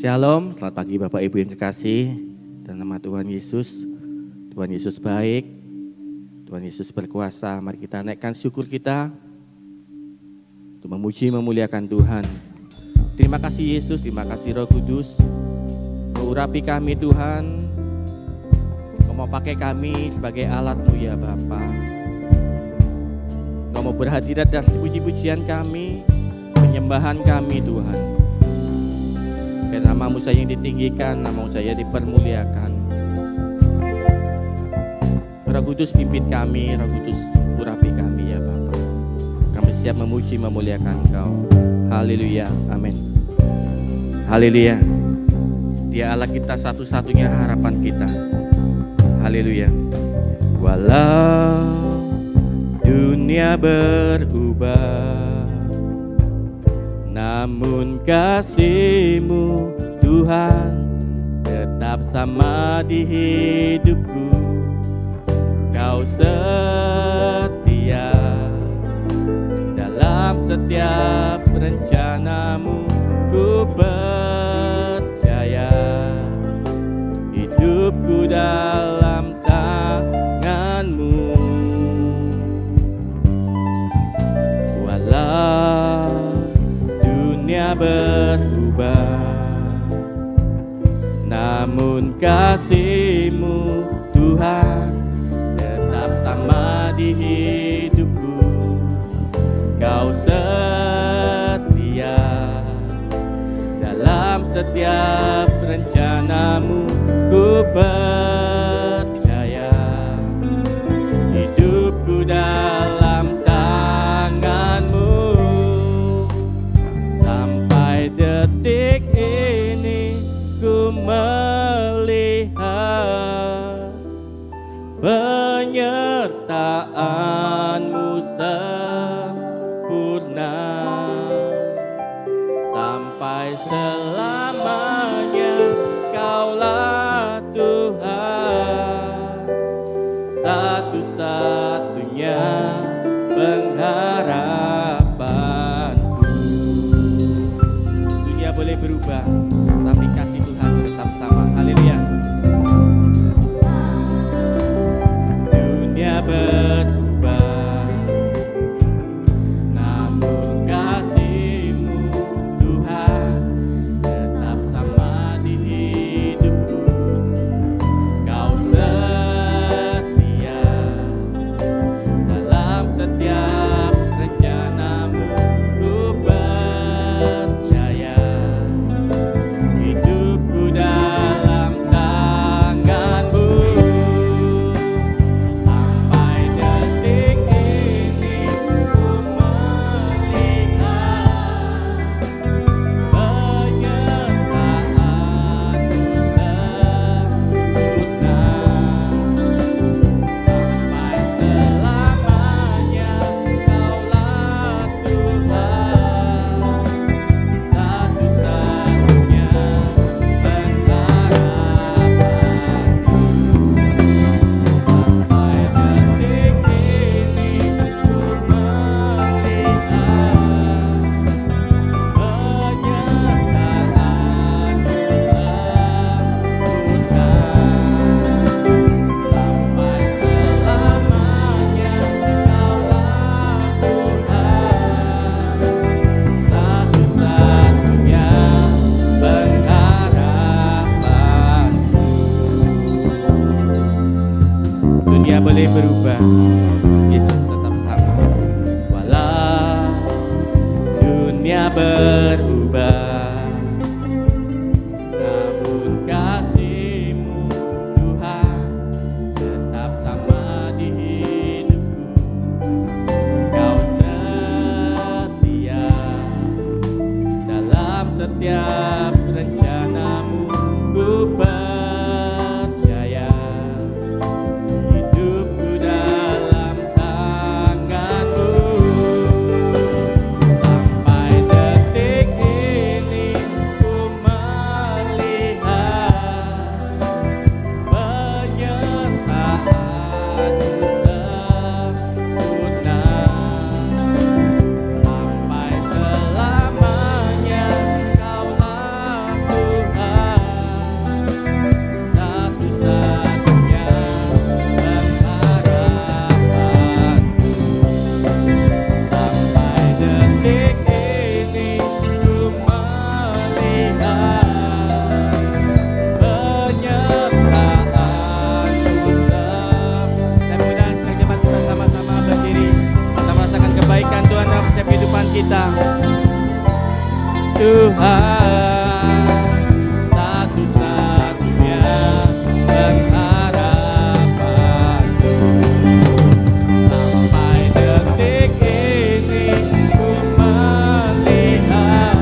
Shalom, selamat pagi Bapak Ibu yang kekasih. Dalam nama Tuhan Yesus. Tuhan Yesus baik, Tuhan Yesus berkuasa. Mari kita naikkan syukur kita untuk memuji memuliakan Tuhan. Terima kasih Yesus, terima kasih Roh Kudus. Mengurapi kami Tuhan. Kau mau pakai kami sebagai alat-Mu ya Bapa. Kau mau berhadirat atas puji-pujian kami, penyembahan kami Tuhan. Biar nama-Mu saja yang ditinggikan, nama-Mu saja dipermuliakan. Roh Kudus pimpin kami, Roh Kudus urapi kami ya Bapa. Kami siap memuji memuliakan Engkau. Haleluya, amin. Haleluya. Dia Allah kita, satu-satunya harapan kita. Haleluya. Walau dunia berubah, namun kasih-Mu Tuhan tetap sama di hidupku. Kau setia dalam setiap rencana-Mu. Ku percaya hidupku dalam tangan-Mu. Walau dunia berubah, namun kasih-Mu Tuhan tetap sama di hidupku. Kau setia dalam setiap rencana-Mu. Ku percaya hidupku dalam tangan-Mu. Sampai detik ini ku melihat penyertaan-Mu sempurna. Sampai selamanya Kaulah Tuhan, satu-satunya pengharapanku. Dunia boleh berubah, tapi kasih Tuhan tetap sama. Haleluya. Dunia berubah, namun kasih-Mu Tuhan tetap sama di hidupku. Kau setia dalam setiap rencana-Mu. Ku percaya hidupku dalam tangan-Mu. Sampai detik ini ku melihat penyertaan-Mu sempurna. Sampai selamanya Kaulah Tuhan, satu-satunya pengharapanku. Sampai detik ini ku melihat penyertaan-Mu sempurna. Sampai selamanya Kaulah Tuhan, satu-satunya pengharapanku. Dunia boleh berubah, Yesus tetap sama. Walau dunia berubah, namun kasih-Mu Tuhan tetap sama di hidupku. Kau setia dalam setiap rencana-Mu. Ku percaya hidupku dalam tangan-Mu. Sampai detik ini ku melihat penyertaan-Mu sempurna. Sampai selamanya Kaulah Tuhan, Tuhan, satu-satunya pengharapanku. Sampai detik ini ku melihat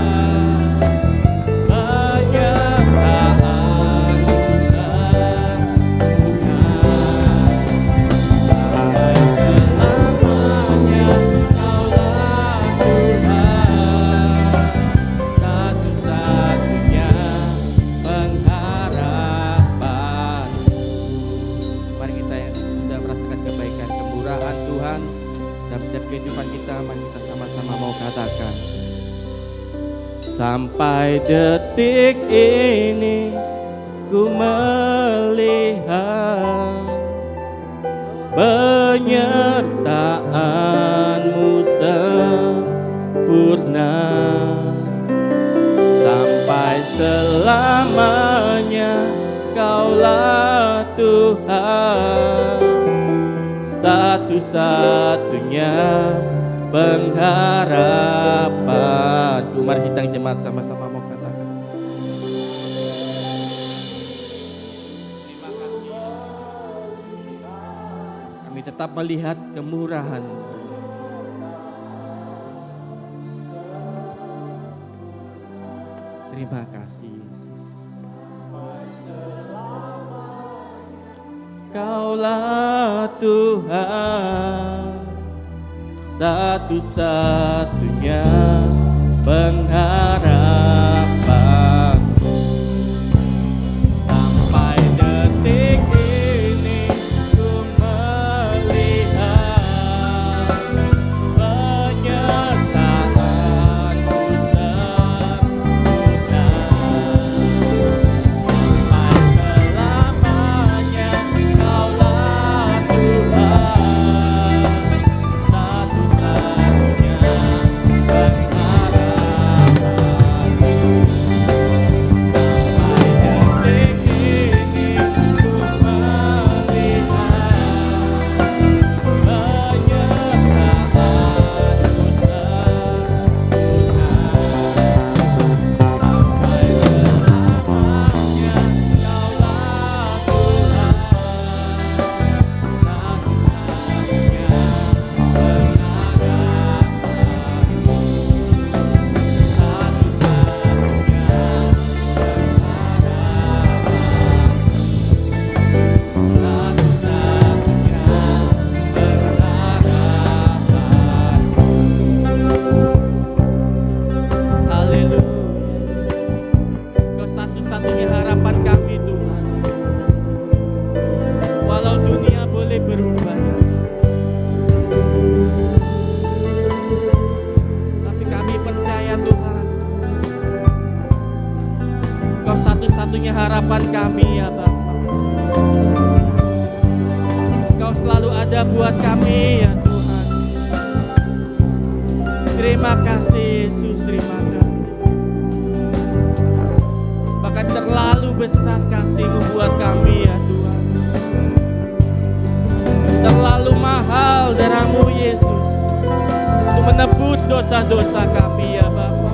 penyertaan-Mu kehidupan kita, mari kita sama-sama mau katakan. Sampai detik ini ku melihat penyertaan-Mu sempurna, sampai selamanya Kaulah Tuhan, satu-satunya pengharapanku. Mari kita jemaat sama-sama mau katakan. Terima kasih. Kami tetap melihat kemurahan. Terima kasih Yesus. Kaulah Tuhan, satu-satunya pengharapanku. Sampai detik ini ku melihat penyertaan-Mu sempurna, sampai selamanya Kaulah Tuhan, satu-satunya satu-satunya harapan kami ya Bapa. Engkau selalu ada buat kami ya Tuhan. Terima kasih Yesus, terima kasih. Bahkan terlalu besar kasih-Mu buat kami ya Tuhan. Terlalu mahal darah-Mu Yesus untuk menebus dosa-dosa kami ya Bapa.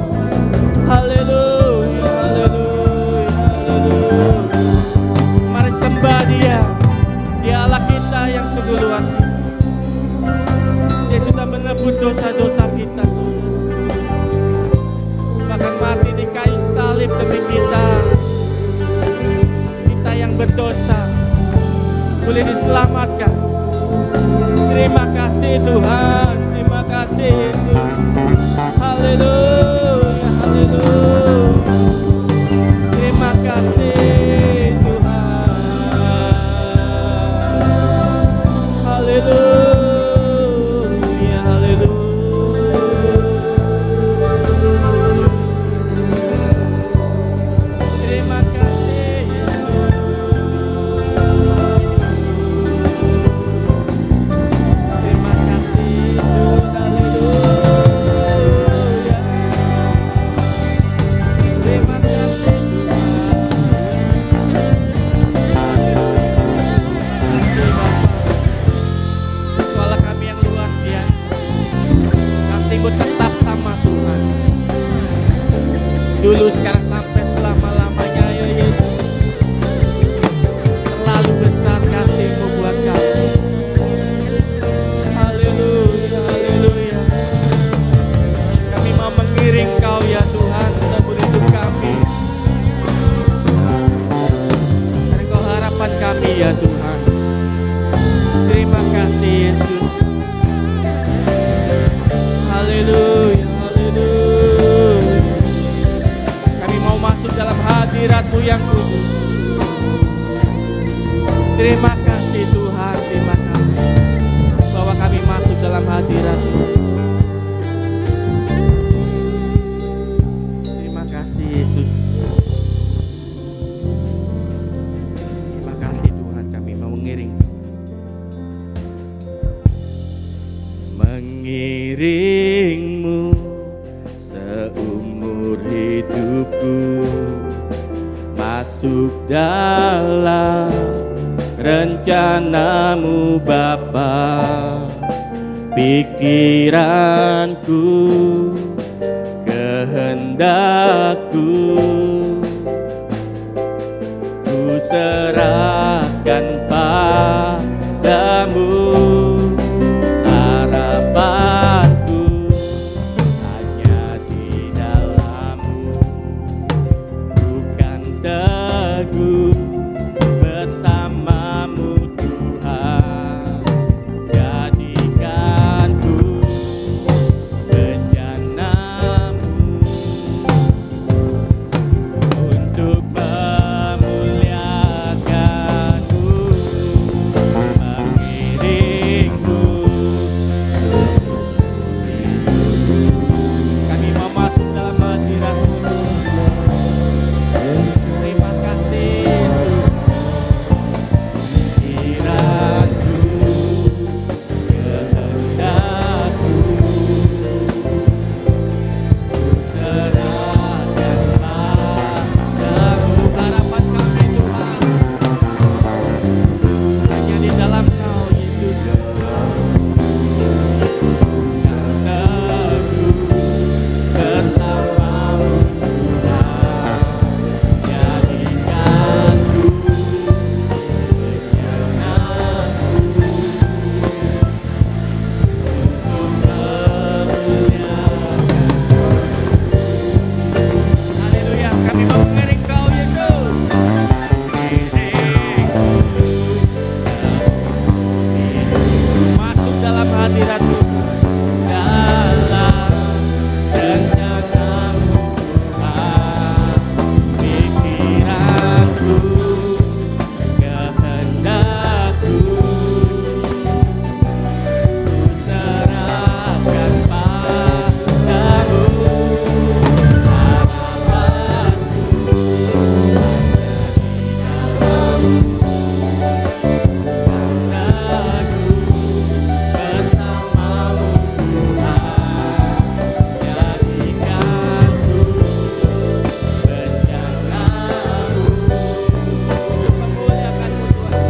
Haleluya, haleluya, haleluya. Mari sembah Dia. Dia Allah kita yang sungguh luar biasa. Dia sudah menebus dosa-dosa kita. Bahkan mati di kayu salib demi kita. Kita yang berdosa boleh diselamatkan. Terima kasih Tuhan. Terima kasih Yesus. Haleluya, haleluya. Terima kasih Tuhan. Haleluya, haleluya. Terima kasih Yesus. Terima kasih Tuhan. Haleluya. Terima kasih Tuhan. Sekolah kami yang luar biasa. Kasih-Mu tetap sama Tuhan. dulu, sekarang, sampai selama-lamanya ya Yesus. Terlalu besar kasih-Mu buat kami. Haleluya, haleluya. Kami mau mengiring Kau ya Tuhan seumur hidup kami. Engkau harapan kami ya Tuhan. Terima kasih Yesus. Haleluya, haleluya. Kami mau masuk dalam hadirat-Mu yang kudus. Terima kasih Tuhan, terima kasih bahwa kami masuk dalam hadirat-Mu. Terima kasih Yesus. Terima kasih Tuhan, kami mau mengiring. Mengiring-Mu seumur hidupku, masuk dalam rencana-Mu Bapa. Pikiranku, kehendakku, ku serahkan padamu. Harapanku hanya di dalam-Mu, bukan teguh bersama-Mu Tuhan. Jadikanku rencana-Mu untuk memuliakan-Mu. Mengiring-Mu kami mau masuk dalam hadirat-Mu. Terima kasih pikiranku, kehendakku, ku serahkan padamu. Harapan kami Tuhan hanya di dalam Kau Yesus. Yang teguh bersama-Mu Tuhan. Jadikanku rencana-Mu untuk memuliakan. Haleluya, kami mau mengiring Kau Yesus. Mengiring-Mu masuk dalam hadirat-Mu, dalam rencana-Mu Tuhan. Pikiranku, kehendakku, ku serahkan padamu. Harapanku hanya di dalam-Mu, bukan teguh bersama-Mu Tuhan. Jadikanku rencana-Mu untuk memuliakan-Mu Tuhan.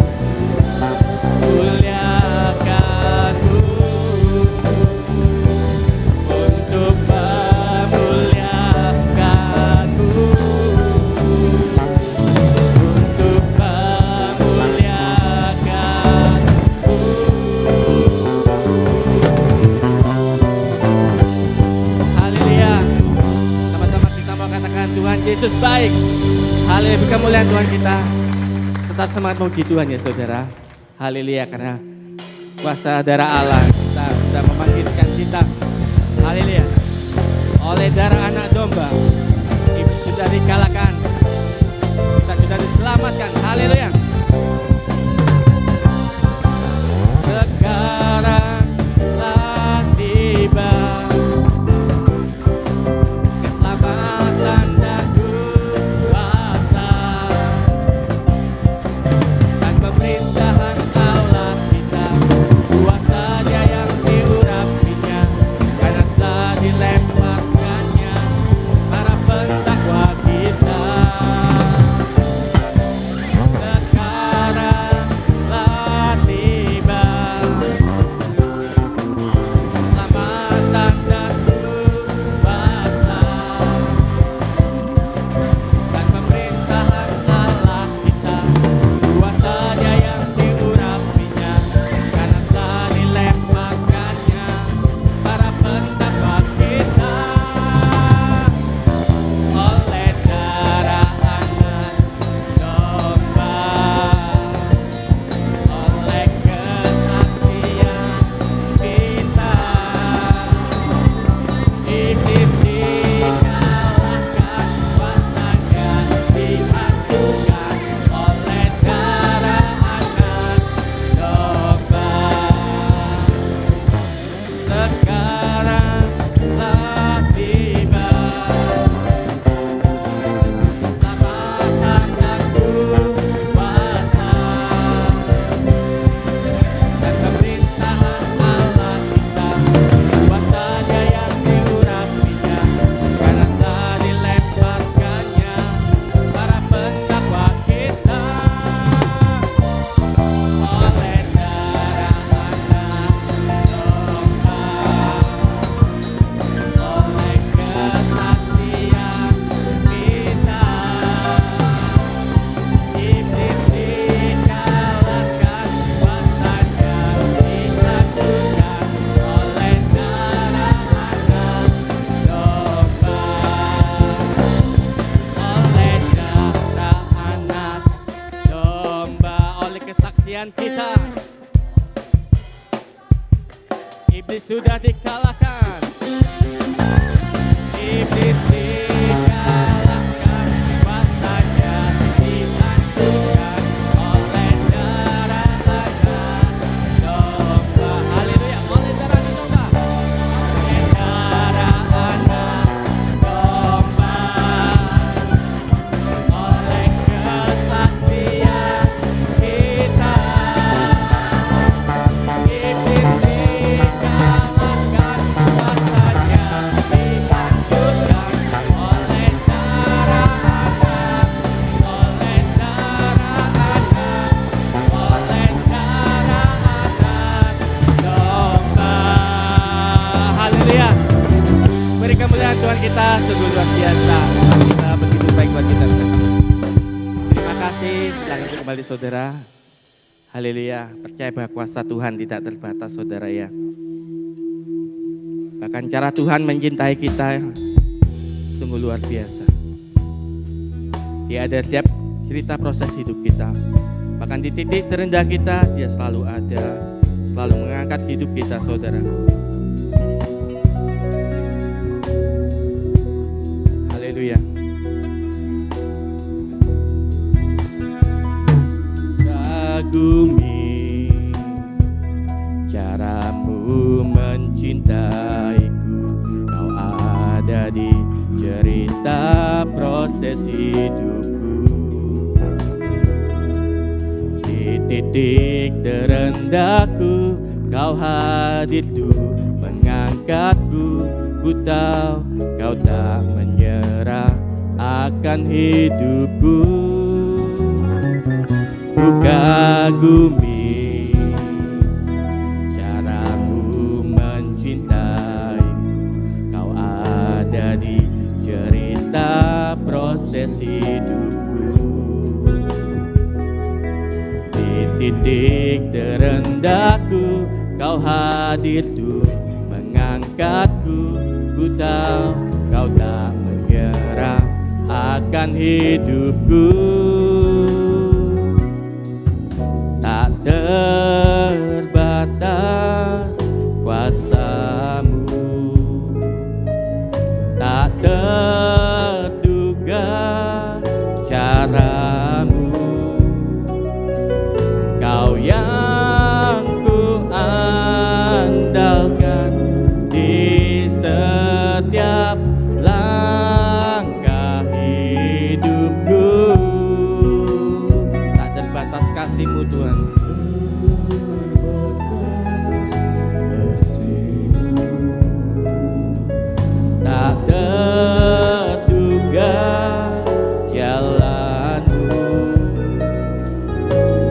Muliakan-Mu untuk memuliakan-Mu, untuk memuliakan-Mu. Haleluya. Sama-sama kita mau katakan Tuhan Yesus baik. Haleluya, beri kemuliaan Tuhan kita. Tetap semangat memuji Tuhan ya saudara. Haleluya, karena kuasa darah Allah kita sudah membangkitkan kita. Haleluya. Oleh darah anak domba, iblis sudah dikalahkan. Kita sudah diselamatkan. Haleluya. Sekarang telah tiba keselamatan dan kuasa dan pemerintahan Allah kita, kuasa-Nya yang diurapinya, karena telah dilemparkannya para pilihan kita. Iblis sudah dikalahkan. Iblis dikalahkan, kuasanya dihancurkan oleh darah anak domba. Haleluya, oleh darah domba. Oleh darah anak domba. Oleh kesaksian kita. Iblis dikalahkan, kuasanya dihancurkan oleh darah anak, oleh darah anak, oleh darah anak domba. Haleluya. Beri kemuliaan Tuhan kita, sungguh luar biasa. Tuhan kita begitu baik buat kita. Terima kasih, silakan kembali saudara. Haleluya, percaya bahwa kuasa Tuhan tidak terbatas saudara ya. Bahkan cara Tuhan mencintai kita sungguh luar biasa. Dia ada setiap cerita proses hidup kita. Bahkan di titik terendah kita, dia selalu ada. Selalu mengangkat hidup kita saudara. Haleluya. Kagumi caramu mencintaiku, kau ada di cerita proses hidupku. Di titik terendahku, kau hadir tuh mengangkatku. Ku tahu kau tak menyerah akan hidupku. Ku kagumi caramu mencintaiku, kau ada di cerita proses hidupku. Di titik terendahku, kau hadir tuh mengangkatku. Ku tahu kau tak menyerah akan hidupku. Tak terbatas kuasamu, tak terduga caramu. Kau yang ku andalkan di setiap langkah hidupku. Tak terbatas kasih-Mu Tuhan. Tak terduga jalan-Mu.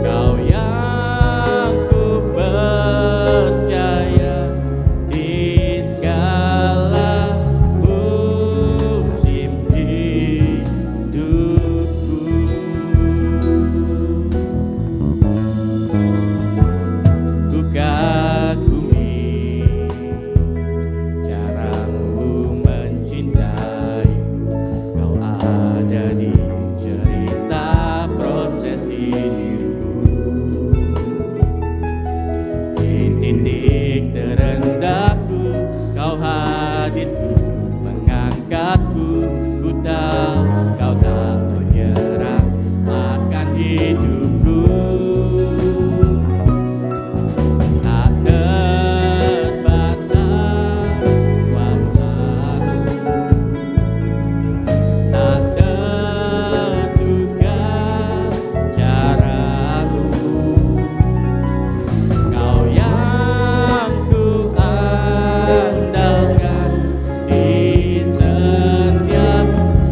Kau yang ku percaya di segala musim hidupku. Ku kagumi caramu mencintaiku, kau ada di cerita proses hidupku. Di titik terendahku, kau hadir mengangkatku. Ku tahu kau tak menyerah akan hidupku. Tak terbatas kuasa-Mu, tak terduga cara-Mu. Kau yang ku andalkan di setiap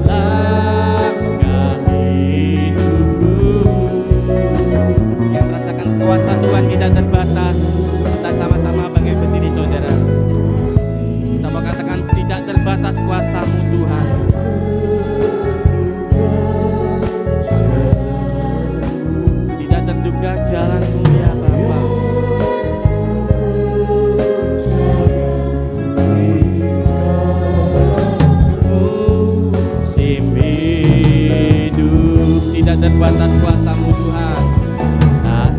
langkah hidupku. Yang merasakan kuasa Tuhan tidak terbatas, kita sama-sama bangkit berdiri saudara. Kita mau katakan tidak terbatas kuasa-Mu Tuhan. Tidak terduga jalan-Mu ya Bapa. Musim hidup tidak terbatas kuasa-Mu Tuhan. Tak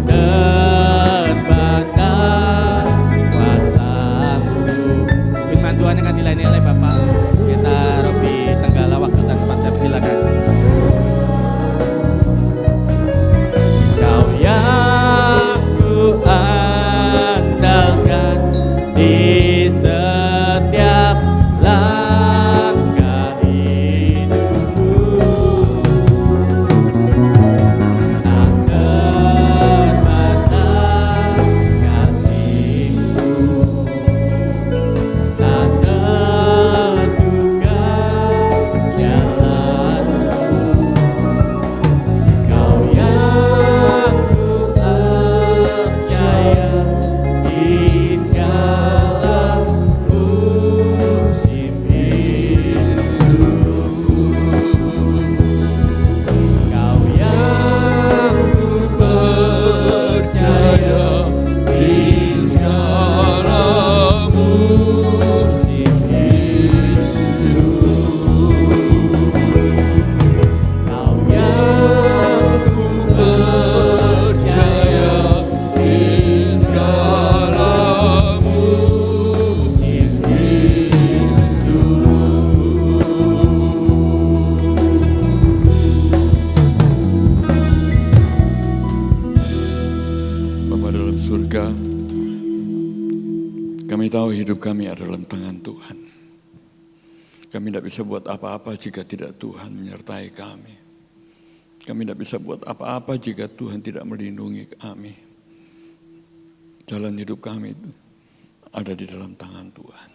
tahu hidup kami adalah dalam tangan Tuhan. Kami tidak bisa buat apa-apa jika tidak Tuhan menyertai kami. Kami tidak bisa buat apa-apa jika Tuhan tidak melindungi kami. Jalan hidup kami ada di dalam tangan Tuhan.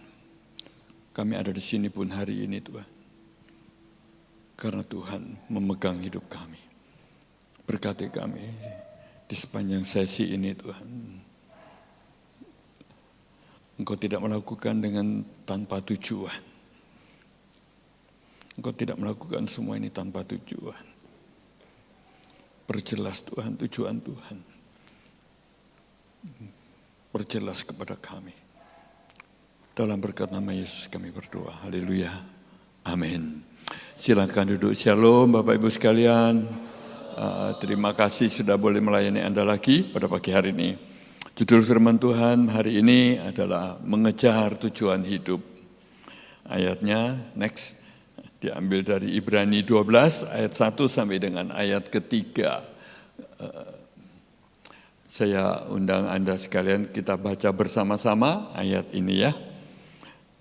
Kami ada di sini pun hari ini Tuhan. Karena Tuhan memegang hidup kami. Berkati kami di sepanjang sesi ini Tuhan. Engkau tidak melakukan dengan tanpa tujuan. Engkau tidak melakukan semua ini tanpa tujuan. Perjelas Tuhan tujuan Tuhan. Perjelas kepada kami. Dalam berkat nama Yesus kami berdoa. Haleluya. Amin. Silakan duduk. Shalom Bapak Ibu sekalian. Terima kasih sudah boleh melayani Anda lagi pada pagi hari ini. Judul firman Tuhan hari ini adalah mengejar tujuan hidup. Ayatnya next diambil dari Ibrani 12 ayat 1 sampai dengan ayat ketiga. Saya undang Anda sekalian kita baca bersama-sama ayat ini ya.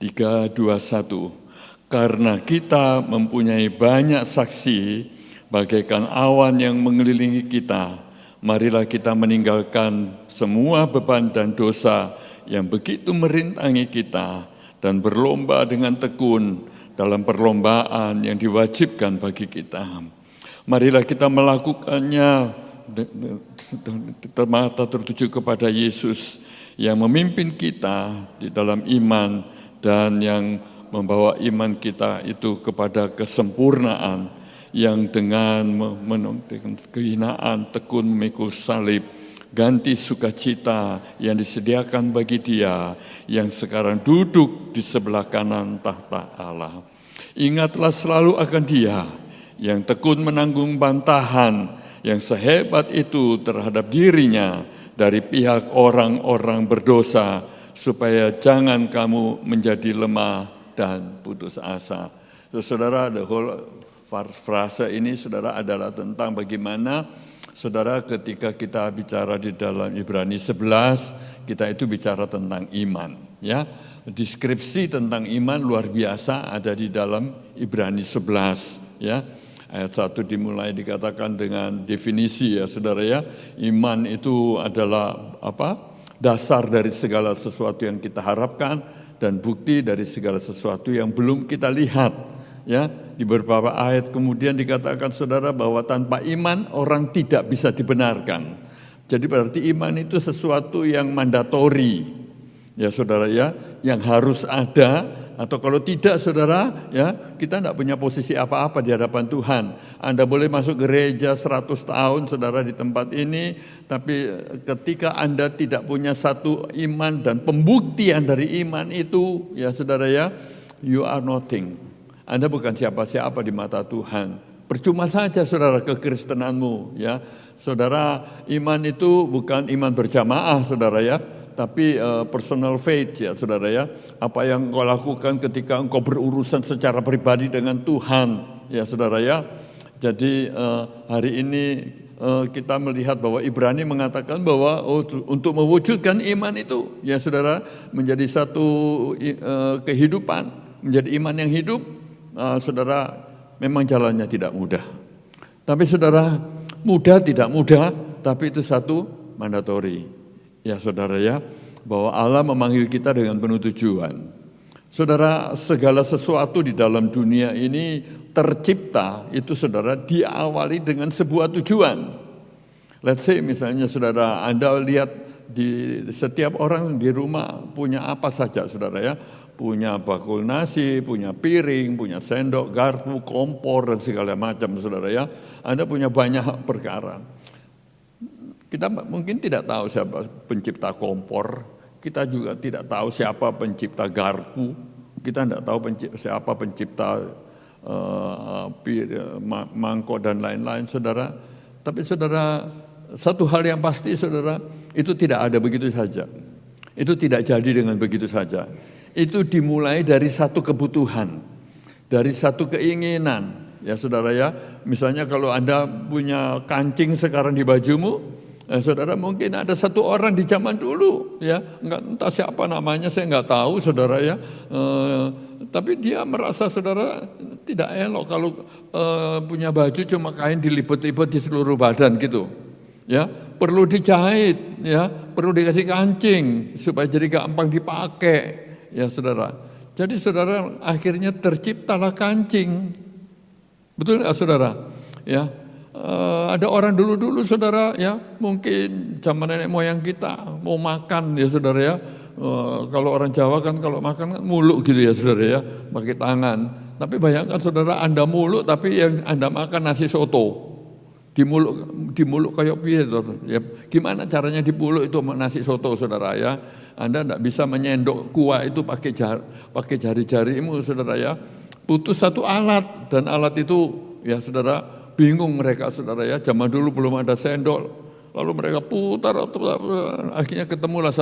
3, 2, 1. Karena kita mempunyai banyak saksi bagaikan awan yang mengelilingi kita. Marilah kita meninggalkan semua beban dan dosa yang begitu merintangi kita dan berlomba dengan tekun dalam perlombaan yang diwajibkan bagi kita. Marilah kita melakukannya mata tertuju kepada Yesus yang memimpin kita di dalam iman dan yang membawa iman kita itu kepada kesempurnaan, yang dengan menonton kehinaan tekun memikul salib, ganti sukacita yang disediakan bagi Dia yang sekarang duduk di sebelah kanan tahta Allah. Ingatlah selalu akan Dia yang tekun menanggung bantahan yang sehebat itu terhadap dirinya dari pihak orang-orang berdosa, supaya jangan kamu menjadi lemah dan putus asa. Saudara, the whole frase ini saudara adalah tentang bagaimana saudara ketika kita bicara di dalam Ibrani 11, kita itu bicara tentang iman. Ya, deskripsi tentang iman luar biasa ada di dalam Ibrani 11. Ya, ayat 1 dimulai dikatakan dengan definisi ya saudara ya. Iman itu adalah apa? Dasar dari segala sesuatu yang kita harapkan dan bukti dari segala sesuatu yang belum kita lihat. Ya, di beberapa ayat kemudian dikatakan saudara bahwa tanpa iman orang tidak bisa dibenarkan. Jadi berarti iman itu sesuatu yang mandatori. Ya saudara ya, yang harus ada, atau kalau tidak saudara ya, kita tidak punya posisi apa-apa di hadapan Tuhan. Anda boleh masuk gereja 100 tahun saudara di tempat ini, tapi ketika Anda tidak punya satu iman dan pembuktian dari iman itu, ya saudara ya, you are nothing. Anda bukan siapa-siapa di mata Tuhan. Percuma saja saudara kekristenanmu ya. Saudara, iman itu bukan iman berjamaah saudara ya, tapi personal faith ya saudara ya. Apa yang engkau lakukan ketika engkau berurusan secara pribadi dengan Tuhan ya saudara ya. Jadi hari ini kita melihat bahwa Ibrani mengatakan bahwa untuk mewujudkan iman itu ya saudara menjadi satu kehidupan, menjadi iman yang hidup. Saudara, memang jalannya tidak mudah. Tapi saudara, mudah tidak mudah, tapi itu satu mandatori. Ya saudara ya, bahwa Allah memanggil kita dengan penuh tujuan. Saudara, segala sesuatu di dalam dunia ini tercipta, itu saudara diawali dengan sebuah tujuan. Let's say misalnya saudara, Anda lihat di setiap orang di rumah punya apa saja saudara ya. Punya bakul nasi, punya piring, punya sendok, garpu, kompor, dan segala macam, saudara ya. Anda punya banyak perkara. Kita mungkin tidak tahu siapa pencipta kompor, kita juga tidak tahu siapa pencipta garpu, kita tidak tahu siapa pencipta mangkok dan lain-lain, saudara. Tapi saudara, satu hal yang pasti, saudara, itu tidak ada begitu saja. Itu tidak jadi dengan begitu saja. Itu dimulai dari satu kebutuhan, dari satu keinginan. Ya saudara ya, misalnya kalau Anda punya kancing sekarang di bajumu, Saudara, mungkin ada satu orang di zaman dulu, ya, entah siapa namanya, saya nggak tahu, saudara ya. Tapi dia merasa saudara tidak elok kalau punya baju cuma kain dilipet-lipet di seluruh badan gitu. Ya, perlu dijahit, ya, perlu dikasih kancing supaya jadi gampang dipakai, ya saudara. Jadi saudara akhirnya terciptalah kancing, betul nggak saudara? Ya, ada orang dulu saudara, ya, mungkin zaman nenek moyang kita mau makan, ya saudara ya. Kalau orang Jawa kan kalau makan kan muluk gitu ya saudara ya, pakai tangan. Tapi bayangkan saudara, Anda muluk tapi yang Anda makan nasi soto. Di muluk kayak piye ya, gimana caranya dipuluk itu nasi soto saudara ya. Anda tidak bisa menyendok kuah itu pakai jari-jarimu saudara ya. Butuh satu alat, dan alat itu ya saudara bingung mereka saudara ya. Zaman dulu belum ada sendok, lalu mereka putar, akhirnya ketemulah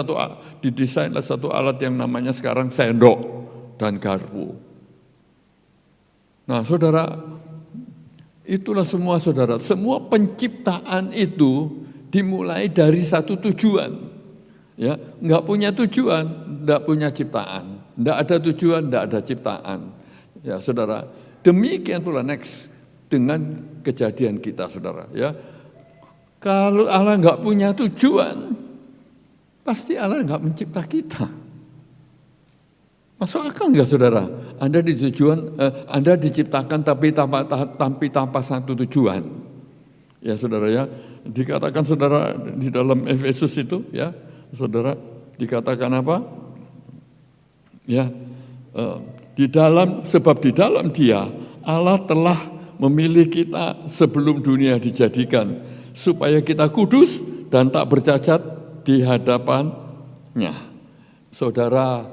didesainlah satu alat yang namanya sekarang sendok dan garpu. Nah saudara, itulah semua saudara, semua penciptaan itu dimulai dari satu tujuan. Ya, enggak punya tujuan, enggak punya ciptaan. Enggak ada tujuan, enggak ada ciptaan. Ya, saudara, demikian pula next dengan kejadian kita, saudara, ya. Kalau Allah enggak punya tujuan, pasti Allah enggak mencipta kita. Masuk akal enggak saudara? Anda diciptakan tapi tanpa satu tujuan. Ya saudara ya, dikatakan saudara di dalam Efesus itu ya, saudara dikatakan apa? Ya, sebab di dalam Dia Allah telah memilih kita sebelum dunia dijadikan supaya kita kudus dan tak bercacat di hadapan-Nya. Saudara,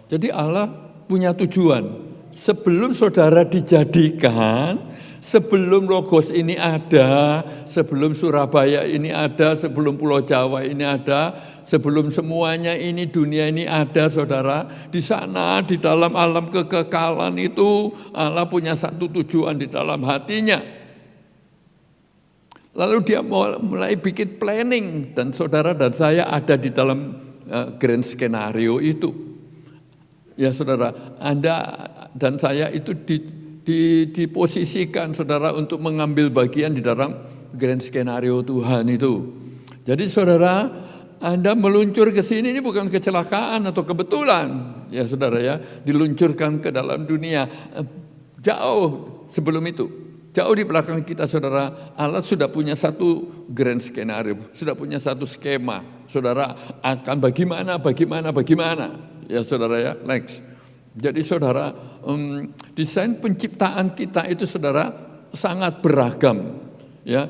jadi Allah punya tujuan. Sebelum saudara dijadikan, sebelum Logos ini ada, sebelum Surabaya ini ada, sebelum Pulau Jawa ini ada, sebelum semuanya ini, dunia ini ada saudara, di sana di dalam alam kekekalan itu Allah punya satu tujuan di dalam hatinya. Lalu Dia mulai bikin planning, dan saudara dan saya ada di dalam grand skenario itu. Ya saudara, Anda dan saya itu diposisikan saudara untuk mengambil bagian di dalam grand skenario Tuhan itu. Jadi saudara, Anda meluncur ke sini ini bukan kecelakaan atau kebetulan. Ya saudara ya, diluncurkan ke dalam dunia jauh sebelum itu. Jauh di belakang kita saudara, Allah sudah punya satu grand skenario, sudah punya satu skema. Saudara akan bagaimana. Ya saudara ya, next. Jadi saudara, desain penciptaan kita itu saudara sangat beragam. Ya,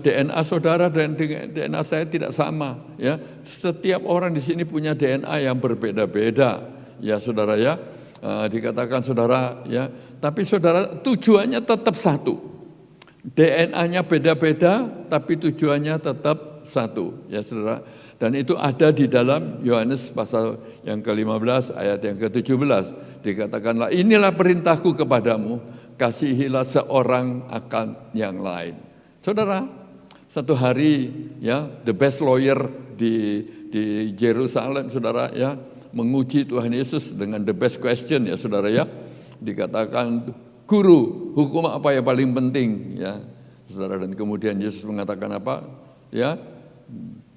DNA saudara dan DNA saya tidak sama. Ya, setiap orang di sini punya DNA yang berbeda-beda. Ya saudara ya, dikatakan saudara ya, tapi saudara tujuannya tetap satu. DNA-nya beda-beda, tapi tujuannya tetap satu. Ya saudara. Dan itu ada di dalam Yohanes pasal yang ke-15 ayat yang ke-17. Dikatakanlah, inilah perintahku kepadamu, kasihilah seorang akan yang lain. Saudara, satu hari ya, the best lawyer di Yerusalem saudara ya, menguji Tuhan Yesus dengan the best question ya saudara ya. Dikatakan, guru, hukum apa yang paling penting ya saudara, dan kemudian Yesus mengatakan apa? Ya,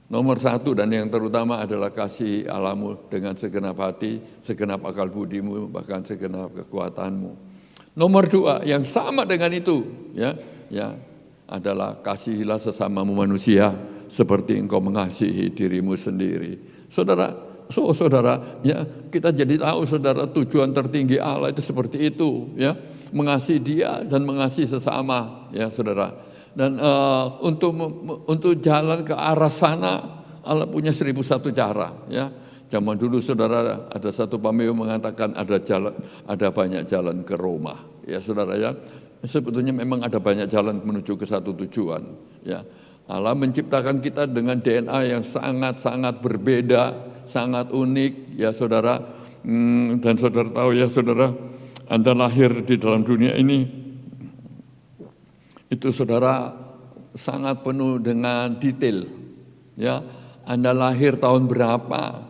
nomor satu dan yang terutama adalah kasih Allahmu dengan segenap hati, segenap akal budimu, bahkan segenap kekuatanmu. Nomor dua yang sama dengan itu, ya adalah kasihilah sesamamu manusia seperti engkau mengasihi dirimu sendiri. Saudara, ya kita jadi tahu saudara tujuan tertinggi Allah itu seperti itu, ya mengasihi Dia dan mengasihi sesama, ya saudara. Dan untuk jalan ke arah sana Allah punya 1001 cara ya. Zaman dulu saudara ada satu pameo mengatakan ada banyak jalan ke Roma ya saudara ya. Sebetulnya memang ada banyak jalan menuju ke satu tujuan ya. Allah menciptakan kita dengan DNA yang sangat-sangat berbeda, sangat unik ya saudara. Dan saudara tahu ya saudara, Anda lahir di dalam dunia ini itu saudara sangat penuh dengan detail. Ya, Anda lahir tahun berapa,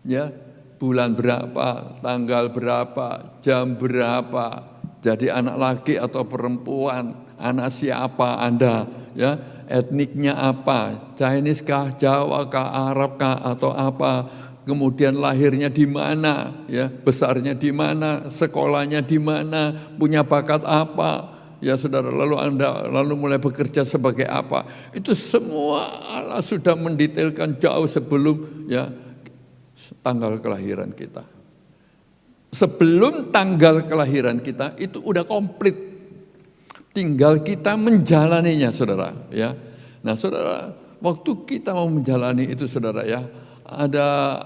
ya, bulan berapa, tanggal berapa, jam berapa, jadi anak laki atau perempuan, anak siapa Anda, ya, etniknya apa, Chinese kah, Jawa kah, Arab kah, atau apa, kemudian lahirnya di mana, ya, besarnya di mana, sekolahnya di mana, punya bakat apa. Ya saudara, lalu Anda mulai bekerja sebagai apa? Itu semua Allah sudah mendetailkan jauh sebelum ya tanggal kelahiran kita. Sebelum tanggal kelahiran kita itu udah komplit. Tinggal kita menjalaninya, saudara. Ya, nah saudara, waktu kita mau menjalani itu, saudara, ya, ada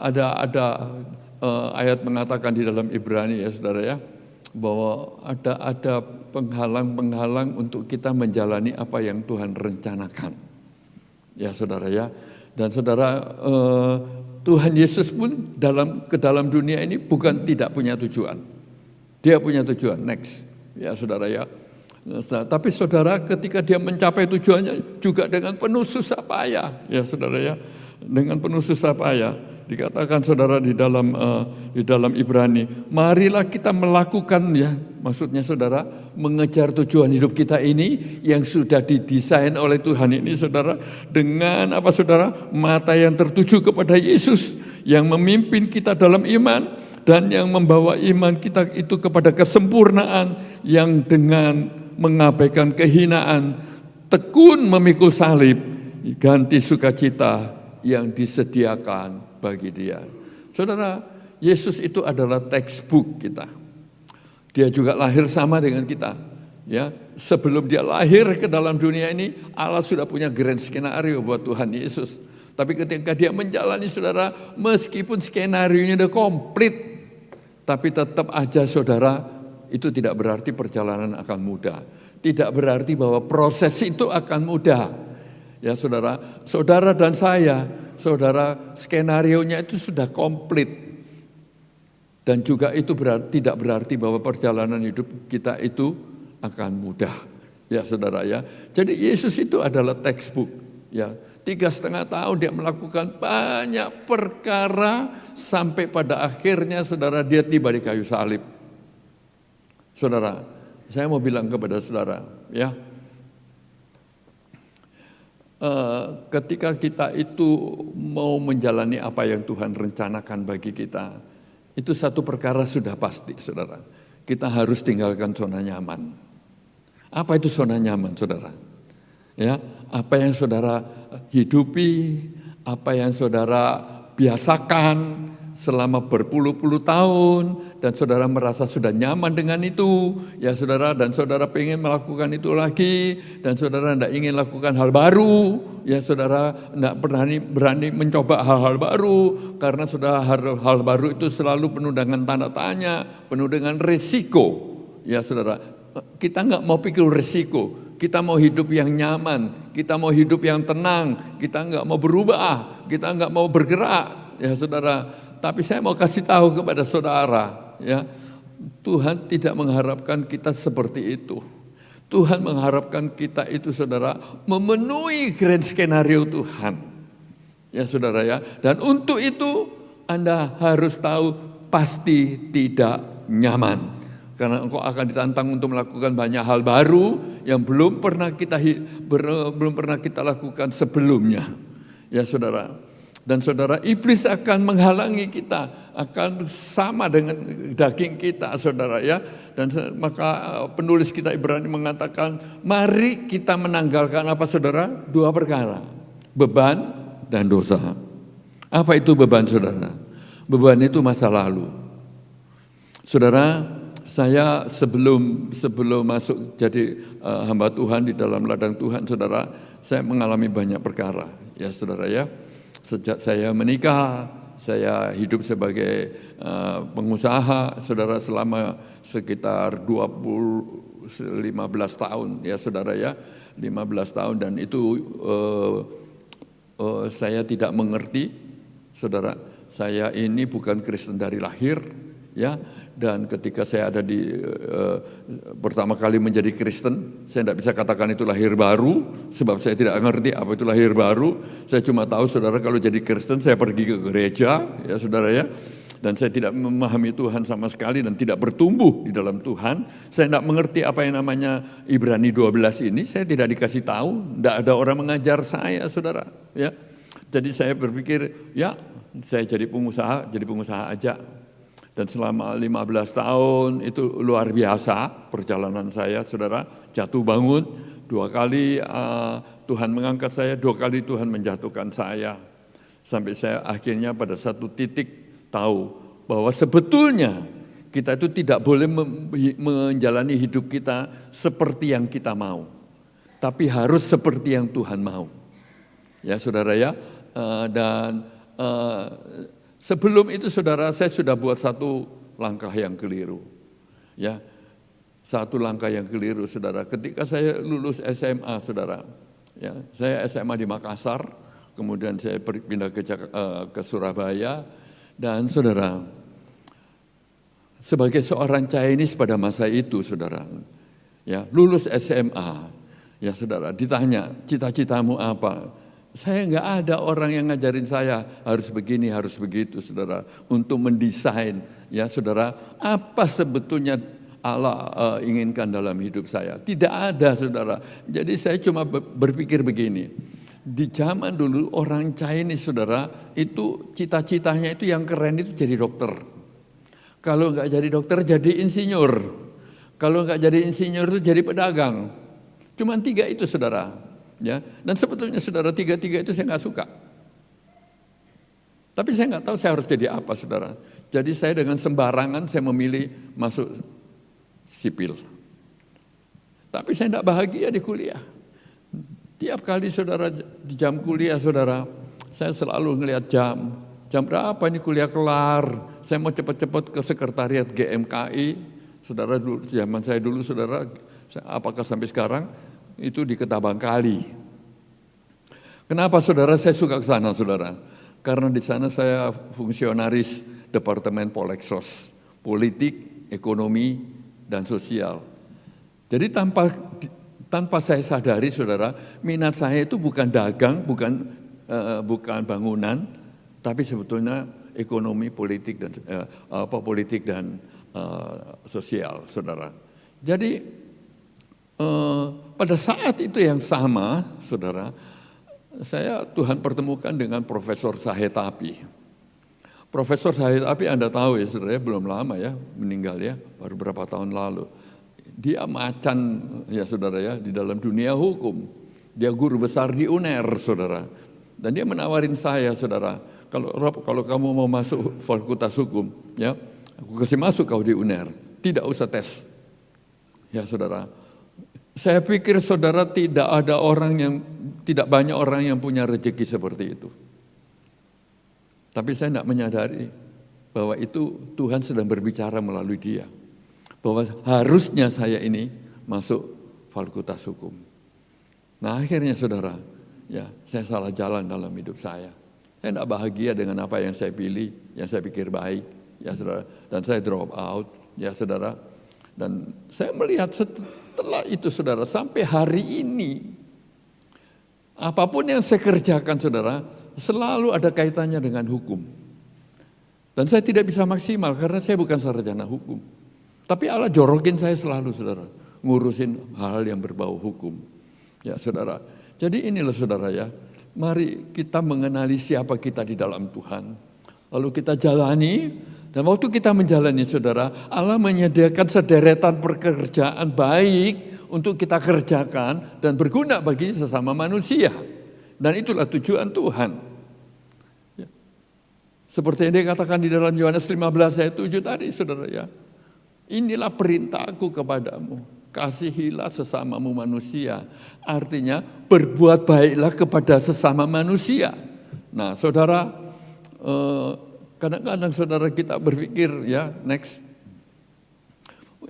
ayat mengatakan di dalam Ibrani, ya saudara, ya, bahwa ada penghalang-penghalang untuk kita menjalani apa yang Tuhan rencanakan. Ya saudara, ya. Dan saudara, Tuhan Yesus pun ke dalam dunia ini bukan tidak punya tujuan. Dia punya tujuan, next. Ya saudara, ya. Nah, tapi saudara, ketika dia mencapai tujuannya juga dengan penuh susah payah. Ya saudara, ya. Dengan penuh susah payah. Dikatakan saudara di dalam Ibrani, marilah kita melakukan, ya, maksudnya saudara, mengejar tujuan hidup kita ini yang sudah didesain oleh Tuhan ini, saudara, dengan apa saudara? Mata yang tertuju kepada Yesus yang memimpin kita dalam iman dan yang membawa iman kita itu kepada kesempurnaan, yang dengan mengabaikan kehinaan tekun memikul salib, ganti sukacita yang disediakan bagi dia. Saudara, Yesus itu adalah textbook kita. Dia juga lahir sama dengan kita. Ya, sebelum dia lahir ke dalam dunia ini, Allah sudah punya grand skenario buat Tuhan Yesus. Tapi ketika dia menjalani, saudara, meskipun skenario-nya udah komplit, tapi tetap aja, saudara, itu tidak berarti perjalanan akan mudah. Tidak berarti bahwa proses itu akan mudah. Ya saudara dan saya, saudara, skenarionya itu sudah komplit. Dan juga itu tidak berarti bahwa perjalanan hidup kita itu akan mudah. Ya saudara, ya. Jadi Yesus itu adalah textbook. Ya, 3,5 tahun dia melakukan banyak perkara sampai pada akhirnya, saudara, dia tiba di kayu salib. Saudara, saya mau bilang kepada saudara, ya, ketika kita itu mau menjalani apa yang Tuhan rencanakan bagi kita, itu satu perkara sudah pasti, saudara. Kita harus tinggalkan zona nyaman. Apa itu zona nyaman, saudara? Ya, apa yang saudara hidupi, apa yang saudara biasakan selama berpuluh-puluh tahun, dan saudara merasa sudah nyaman dengan itu, ya saudara, dan saudara pengen melakukan itu lagi, dan saudara tidak ingin lakukan hal baru, ya saudara, tidak berani mencoba hal-hal baru, karena saudara hal baru itu selalu penuh dengan tanda tanya, penuh dengan risiko, ya saudara. Kita nggak mau pikir risiko, kita mau hidup yang nyaman, kita mau hidup yang tenang, kita nggak mau berubah, kita nggak mau bergerak, ya saudara. Tapi saya mau kasih tahu kepada saudara, ya, Tuhan tidak mengharapkan kita seperti itu. Tuhan mengharapkan kita itu, saudara, memenuhi grand skenario Tuhan. Ya saudara, ya. Dan untuk itu Anda harus tahu pasti tidak nyaman. Karena engkau akan ditantang untuk melakukan banyak hal baru yang belum pernah kita lakukan sebelumnya. Ya saudara. Dan saudara, iblis akan menghalangi kita, akan sama dengan daging kita, saudara, ya. Dan maka penulis kita Ibrani mengatakan, mari kita menanggalkan apa, saudara? 2 perkara, beban dan dosa. Apa itu beban, saudara? Beban itu masa lalu. Saudara, saya sebelum masuk jadi hamba Tuhan di dalam ladang Tuhan, saudara, saya mengalami banyak perkara, ya saudara, ya. Sejak saya menikah, saya hidup sebagai pengusaha, saudara, selama sekitar 15 tahun, ya saudara, ya, 15 tahun, dan itu saya tidak mengerti, saudara, saya ini bukan Kristen dari lahir, ya. Dan ketika saya ada di pertama kali menjadi Kristen, saya tidak bisa katakan itu lahir baru, sebab saya tidak mengerti apa itu lahir baru. Saya cuma tahu saudara kalau jadi Kristen saya pergi ke gereja, ya saudara ya. Dan saya tidak memahami Tuhan sama sekali dan tidak bertumbuh di dalam Tuhan. Saya tidak mengerti apa yang namanya Ibrani 12 ini, saya tidak dikasih tahu, tidak ada orang mengajar saya, saudara. Ya, jadi saya berpikir, ya saya jadi pengusaha aja. Dan selama 15 tahun itu luar biasa perjalanan saya, saudara. Jatuh bangun, 2 kali Tuhan mengangkat saya, 2 kali Tuhan menjatuhkan saya. Sampai saya akhirnya pada satu titik tahu bahwa sebetulnya kita itu tidak boleh menjalani hidup kita seperti yang kita mau, tapi harus seperti yang Tuhan mau. Ya saudara ya, dan sebelum itu saudara saya sudah buat satu langkah yang keliru. Ya, satu langkah yang keliru saudara. Ketika saya lulus SMA saudara, ya saya SMA di Makassar, kemudian saya pindah ke Surabaya. Dan saudara, sebagai seorang Chinese pada masa itu saudara, ya lulus SMA, ya saudara ditanya cita-citamu apa? Saya nggak ada orang yang ngajarin saya harus begini, harus begitu saudara, untuk mendesain ya saudara, apa sebetulnya Allah inginkan dalam hidup saya. Tidak ada saudara, jadi saya cuma berpikir begini. Di zaman dulu orang Chinese saudara itu cita-citanya itu yang keren itu jadi dokter. Kalau nggak jadi dokter jadi insinyur. Kalau nggak jadi insinyur itu jadi pedagang. Cuman 3 itu saudara. Ya, dan sebetulnya saudara 3 itu saya nggak suka. Tapi saya nggak tahu saya harus jadi apa saudara. Jadi saya dengan sembarangan saya memilih masuk sipil. Tapi saya tidak bahagia di kuliah. Tiap kali saudara di jam kuliah saudara, saya selalu ngelihat jam. Jam berapa ini kuliah kelar? Saya mau cepat-cepat ke sekretariat GMKI. Saudara dulu, zaman saya dulu saudara, apakah sampai sekarang itu di Ketabang Kali. Kenapa saudara saya suka ke sana saudara? Karena di sana saya fungsionaris Departemen Poleksos, politik, ekonomi, dan sosial. Jadi tanpa saya sadari saudara, minat saya itu bukan dagang, bukan bangunan, tapi sebetulnya ekonomi, politik dan sosial saudara. Jadi pada saat itu yang sama saudara, Tuhan pertemukan dengan Profesor Sahid Api. Profesor Sahid Api Anda tahu ya saudara, belum lama ya meninggal ya, baru beberapa tahun lalu. Dia macan ya saudara ya di dalam dunia hukum. Dia guru besar di UNER saudara. Dan dia menawarin saya saudara, kalau kamu mau masuk fakultas hukum ya, aku kasih masuk kau di UNER. Tidak usah tes. Ya saudara. Saya pikir saudara tidak banyak orang yang punya rezeki seperti itu. Tapi saya tidak menyadari bahwa itu Tuhan sedang berbicara melalui dia. Bahwa harusnya saya ini masuk fakultas hukum. Nah akhirnya saudara, ya saya salah jalan dalam hidup saya. Saya tidak bahagia dengan apa yang saya pilih, yang saya pikir baik, ya saudara. Dan saya drop out, ya saudara. Dan saya melihat setelah itu saudara, sampai hari ini, apapun yang saya kerjakan saudara, selalu ada kaitannya dengan hukum. Dan saya tidak bisa maksimal karena saya bukan sarjana hukum. Tapi Allah jorokin saya selalu saudara, ngurusin hal yang berbau hukum. Ya saudara, jadi inilah saudara ya, mari kita mengenali siapa kita di dalam Tuhan. Lalu kita jalani, dan waktu kita menjalani saudara, Allah menyediakan sederetan pekerjaan baik untuk kita kerjakan dan berguna bagi sesama manusia. Dan itulah tujuan Tuhan. Ya. Seperti yang dikatakan di dalam Yohanes 15 ayat 7 tadi saudara ya. Inilah perintahku kepadamu, kasihilah sesamamu manusia. Artinya berbuat baiklah kepada sesama manusia. Nah saudara, kadang-kadang saudara kita berpikir ya next,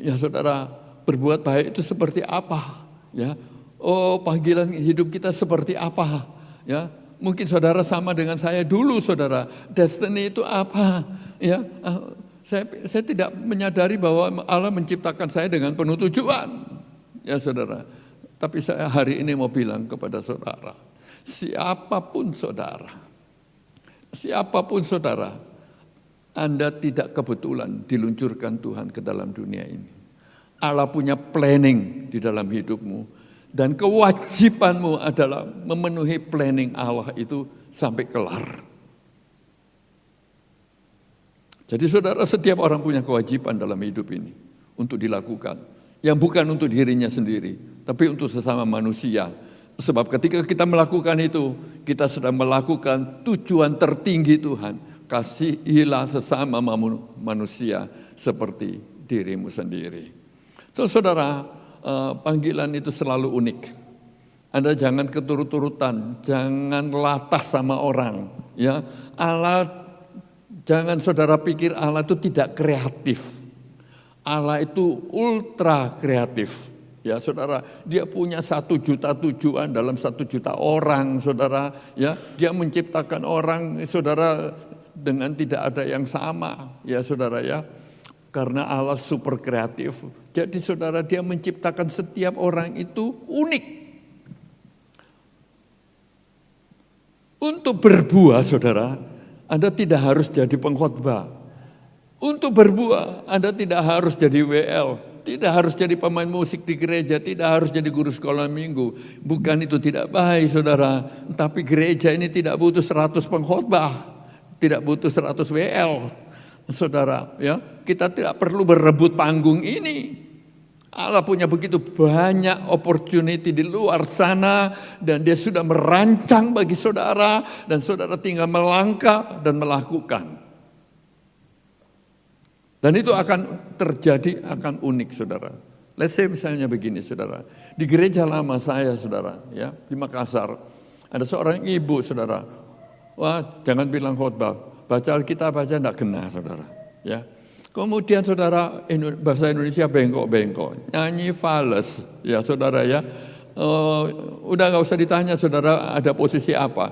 ya saudara berbuat baik itu seperti apa? Ya, oh panggilan hidup kita seperti apa? Ya, mungkin saudara sama dengan saya dulu saudara. Destiny itu apa? Ya. Saya tidak menyadari bahwa Allah menciptakan saya dengan penuh tujuan. Ya saudara, tapi saya hari ini mau bilang kepada saudara, siapapun saudara, Anda tidak kebetulan diluncurkan Tuhan ke dalam dunia ini. Allah punya planning di dalam hidupmu, dan kewajibanmu adalah memenuhi planning Allah itu sampai kelar. Jadi saudara, setiap orang punya kewajiban dalam hidup ini untuk dilakukan. Yang bukan untuk dirinya sendiri, tapi untuk sesama manusia. Sebab ketika kita melakukan itu, kita sedang melakukan tujuan tertinggi Tuhan. Kasihilah sesama manusia seperti dirimu sendiri. Saudara, panggilan itu selalu unik. Anda jangan keturut-turutan, jangan latah sama orang. Ya, jangan saudara pikir Allah itu tidak kreatif. Allah itu ultra kreatif. Ya saudara, dia punya 1 juta tujuan dalam 1 juta orang, saudara. Ya, dia menciptakan orang, saudara, dengan tidak ada yang sama, ya saudara ya. Karena Allah super kreatif. Jadi saudara, dia menciptakan setiap orang itu unik. Untuk berbuah, saudara, Anda tidak harus jadi pengkhotbah. Untuk berbuah, Anda tidak harus jadi WL, tidak harus jadi pemain musik di gereja, tidak harus jadi guru sekolah minggu. Bukan itu tidak baik, saudara. Tapi gereja ini tidak butuh 100 pengkhotbah, tidak butuh 100 WL, saudara. Ya, kita tidak perlu berebut panggung ini. Allah punya begitu banyak opportunity di luar sana, dan dia sudah merancang bagi saudara, dan saudara tinggal melangkah dan melakukan. Dan itu akan terjadi, akan unik, saudara. Let's say misalnya begini, saudara. Di gereja lama saya, saudara, ya, di Makassar, ada seorang ibu, saudara. Wah, jangan bilang khotbah, baca Alkitab aja enggak kena, saudara. Ya. Kemudian saudara, bahasa Indonesia bengkok-bengkok, nyanyi fales, ya saudara ya. Udah nggak usah ditanya, saudara, ada posisi apa.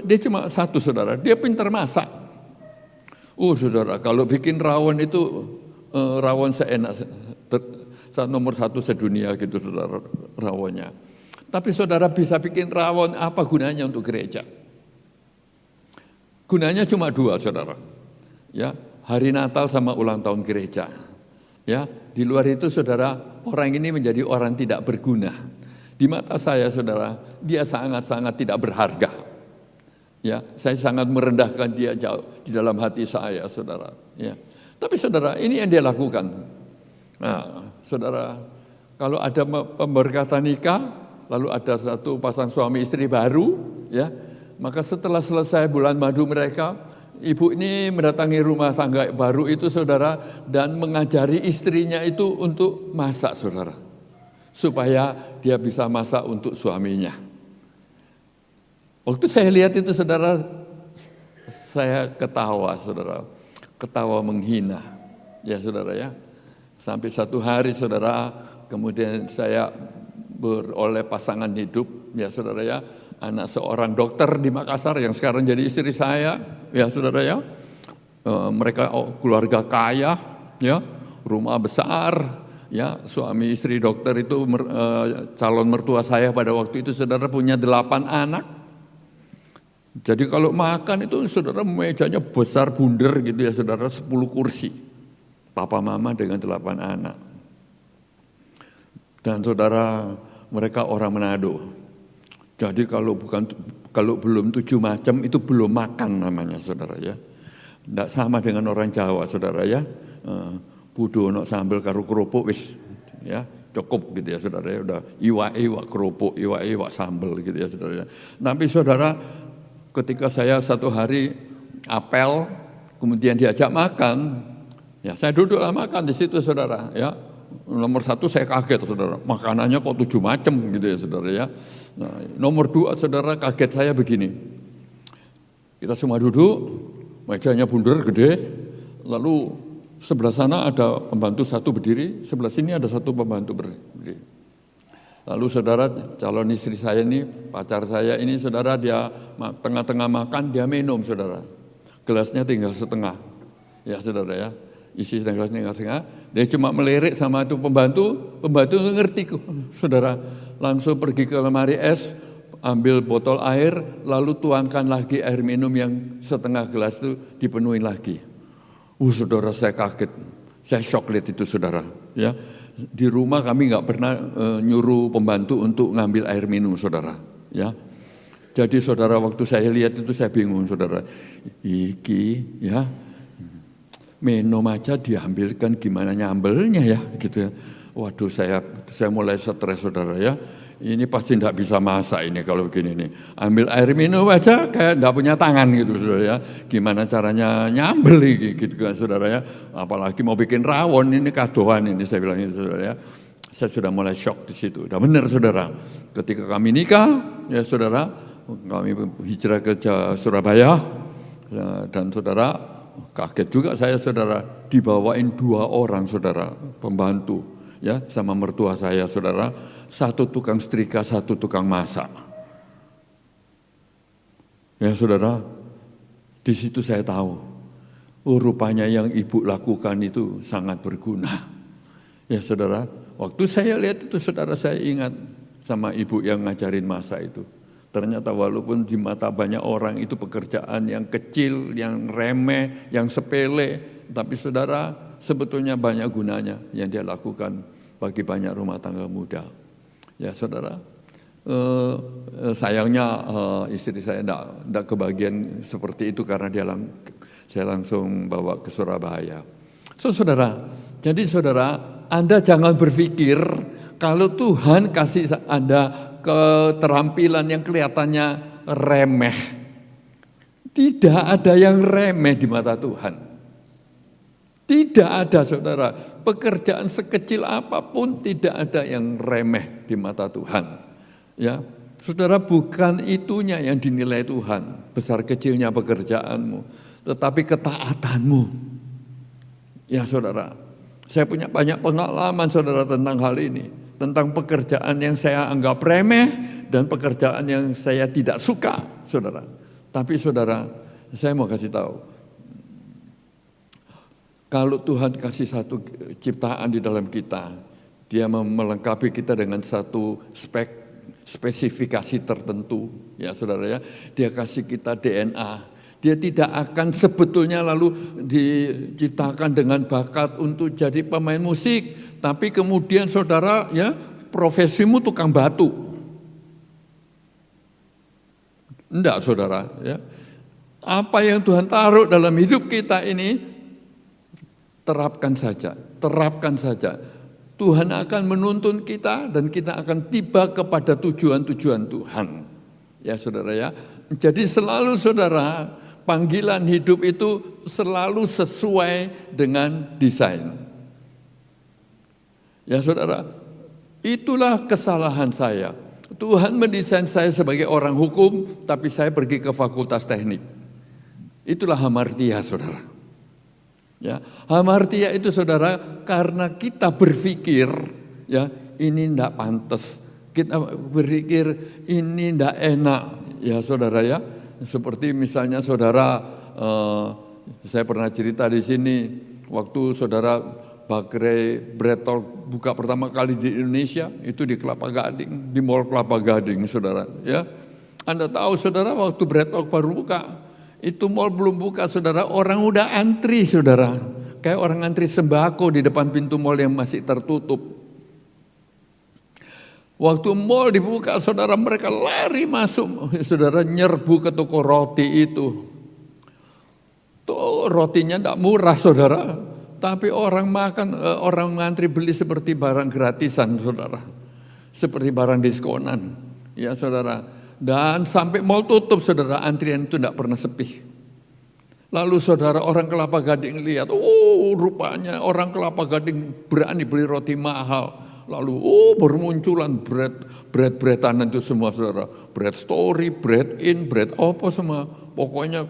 Dia cuma satu, saudara, dia pintar masak. Saudara, kalau bikin rawon itu rawon seenak nomor 1 sedunia gitu, saudara, rawonnya. Tapi saudara bisa bikin rawon, apa gunanya untuk gereja? Gunanya cuma 2, saudara. Ya, hari Natal sama ulang tahun gereja. Ya, di luar itu, saudara, orang ini menjadi orang tidak berguna. Di mata saya, saudara, dia sangat-sangat tidak berharga. Ya, saya sangat merendahkan dia jauh di dalam hati saya, saudara. Ya, tapi saudara, ini yang dia lakukan. Nah, saudara, kalau ada pemberkatan nikah, lalu ada satu pasang suami istri baru, ya, maka setelah selesai bulan madu mereka, ibu ini mendatangi rumah tangga baru itu, saudara, dan mengajari istrinya itu untuk masak, saudara, supaya dia bisa masak untuk suaminya. Waktu saya lihat itu, saudara, saya ketawa, saudara, ketawa menghina, ya saudara ya. Sampai satu hari, saudara, kemudian saya beroleh pasangan hidup, ya saudara ya, anak seorang dokter di Makassar yang sekarang jadi istri saya, ya saudara ya. Mereka keluarga kaya, ya, rumah besar, ya, suami istri dokter itu calon mertua saya pada waktu itu, saudara, punya 8 anak. Jadi kalau makan itu, saudara, mejanya besar bundar gitu ya, saudara, 10 kursi. Papa mama dengan 8 anak. Dan saudara, mereka orang Manado. Jadi kalau belum 7 macam itu belum makan namanya, saudara ya. Tidak sama dengan orang Jawa, saudara ya. Budono sambal karo kerupuk wis ya, cukup gitu ya, saudara ya. Udah iwak kerupuk, iwak sambal gitu ya, saudara ya. Tapi saudara, ketika saya satu hari apel, kemudian diajak makan, ya saya duduklah makan di situ, saudara. Ya, nomor 1 saya kaget, saudara, makanannya kok 7 macam gitu ya, saudara ya. Nah, nomor 2, saudara, kaget saya begini. Kita semua duduk, mejanya bundar gede, lalu sebelah sana ada pembantu 1 berdiri, sebelah sini ada 1 pembantu berdiri. Lalu saudara, calon istri saya ini, pacar saya ini, saudara, dia tengah-tengah makan, dia minum, saudara. Gelasnya tinggal setengah, ya saudara ya. isi setengah-setengah. Dia cuma melirik sama itu pembantu ngerti kok. Saudara, langsung pergi ke lemari es, ambil botol air, lalu tuangkan lagi air minum yang setengah gelas itu dipenuhi lagi. Saudara, saya kaget, saya shock lihat itu saudara. Ya, di rumah kami nggak pernah nyuruh pembantu untuk ngambil air minum saudara. Ya, jadi saudara waktu saya lihat itu saya bingung saudara. Iki ya minum aja diambilkan gimana nyambelnya ya gitu ya. Waduh saya mulai stres saudara ya. Ini pasti tidak bisa masak ini kalau begini nih. Ambil air minum aja kayak tidak punya tangan gitu saudara ya. Gimana caranya nyambel gitu kan saudara ya. Apalagi mau bikin rawon ini kadoan ini saya bilang itu saudara ya. Saya sudah mulai shock di situ. Udah benar saudara. Ketika kami nikah ya saudara, kami hijrah ke Surabaya dan saudara kaget juga saya saudara dibawain 2 orang saudara pembantu ya sama mertua saya saudara. 1 tukang setrika, 1 tukang masak. Ya saudara, di situ saya tahu, rupanya yang ibu lakukan itu sangat berguna. Ya saudara, waktu saya lihat itu saudara saya ingat sama ibu yang ngajarin masak itu. Ternyata walaupun di mata banyak orang itu pekerjaan yang kecil, yang remeh, yang sepele, tapi saudara sebetulnya banyak gunanya yang dia lakukan bagi banyak rumah tangga muda. Ya saudara, sayangnya istri saya tidak kebagian seperti itu karena saya langsung bawa ke Surabaya. Saudara, jadi saudara, Anda jangan berpikir kalau Tuhan kasih Anda keterampilan yang kelihatannya remeh. Tidak ada yang remeh di mata Tuhan. Tidak ada saudara, pekerjaan sekecil apapun tidak ada yang remeh di mata Tuhan. Ya, saudara bukan itunya yang dinilai Tuhan, besar kecilnya pekerjaanmu, tetapi ketaatanmu. Ya saudara, saya punya banyak pengalaman saudara tentang hal ini, tentang pekerjaan yang saya anggap remeh dan pekerjaan yang saya tidak suka, saudara. Tapi saudara, saya mau kasih tahu. Kalau Tuhan kasih satu ciptaan di dalam kita, Dia melengkapi kita dengan satu spesifikasi tertentu, ya saudara ya. Dia kasih kita DNA. Dia tidak akan sebetulnya lalu diciptakan dengan bakat untuk jadi pemain musik, tapi kemudian saudara ya profesimu tukang batu. Enggak saudara ya. Apa yang Tuhan taruh dalam hidup kita ini, terapkan saja. Tuhan akan menuntun kita dan kita akan tiba kepada tujuan-tujuan Tuhan. Ya saudara ya. Jadi selalu saudara, panggilan hidup itu selalu sesuai dengan desain. Ya saudara, itulah kesalahan saya. Tuhan mendesain saya sebagai orang hukum, tapi saya pergi ke fakultas teknik. Itulah hamartia saudara. Ya, hamartia itu saudara karena kita berpikir ya ini tidak pantas, kita berpikir ini tidak enak ya saudara ya. Seperti misalnya saudara, saya pernah cerita di sini waktu saudara Bakery Bread Talk buka pertama kali di Indonesia itu di Kelapa Gading, di Mall Kelapa Gading saudara ya. Anda tahu saudara waktu Bread Talk baru buka, itu mall belum buka saudara, orang udah antri saudara. Kayak orang antri sembako di depan pintu mall yang masih tertutup. Waktu mall dibuka saudara mereka lari masuk. Saudara nyerbu ke toko roti itu. Tuh rotinya tidak murah saudara. Tapi orang makan, orang ngantri beli seperti barang gratisan saudara. Seperti barang diskonan. Ya saudara. Dan sampai mall tutup saudara, antrian itu tidak pernah sepi. Lalu saudara orang Kelapa Gading lihat, rupanya orang Kelapa Gading berani beli roti mahal. Lalu bermunculan bread-breadan itu semua saudara. Bread Story, Bread In, Bread apa semua. Pokoknya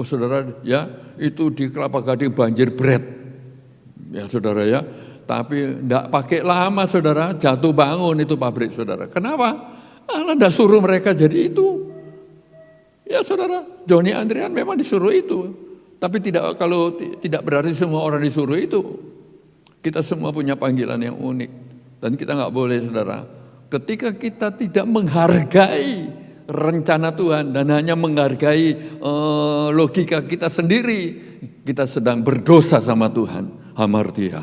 saudara ya itu di Kelapa Gading banjir bread. Ya saudara ya. Tapi tidak pakai lama saudara, jatuh bangun itu pabrik saudara. Kenapa? Allah tidak suruh mereka jadi itu. Ya saudara, Joni Andrian memang disuruh itu. Tapi kalau tidak berarti semua orang disuruh itu. Kita semua punya panggilan yang unik. Dan kita nggak boleh, saudara, ketika kita tidak menghargai rencana Tuhan dan hanya menghargai logika kita sendiri, kita sedang berdosa sama Tuhan. Hamartia.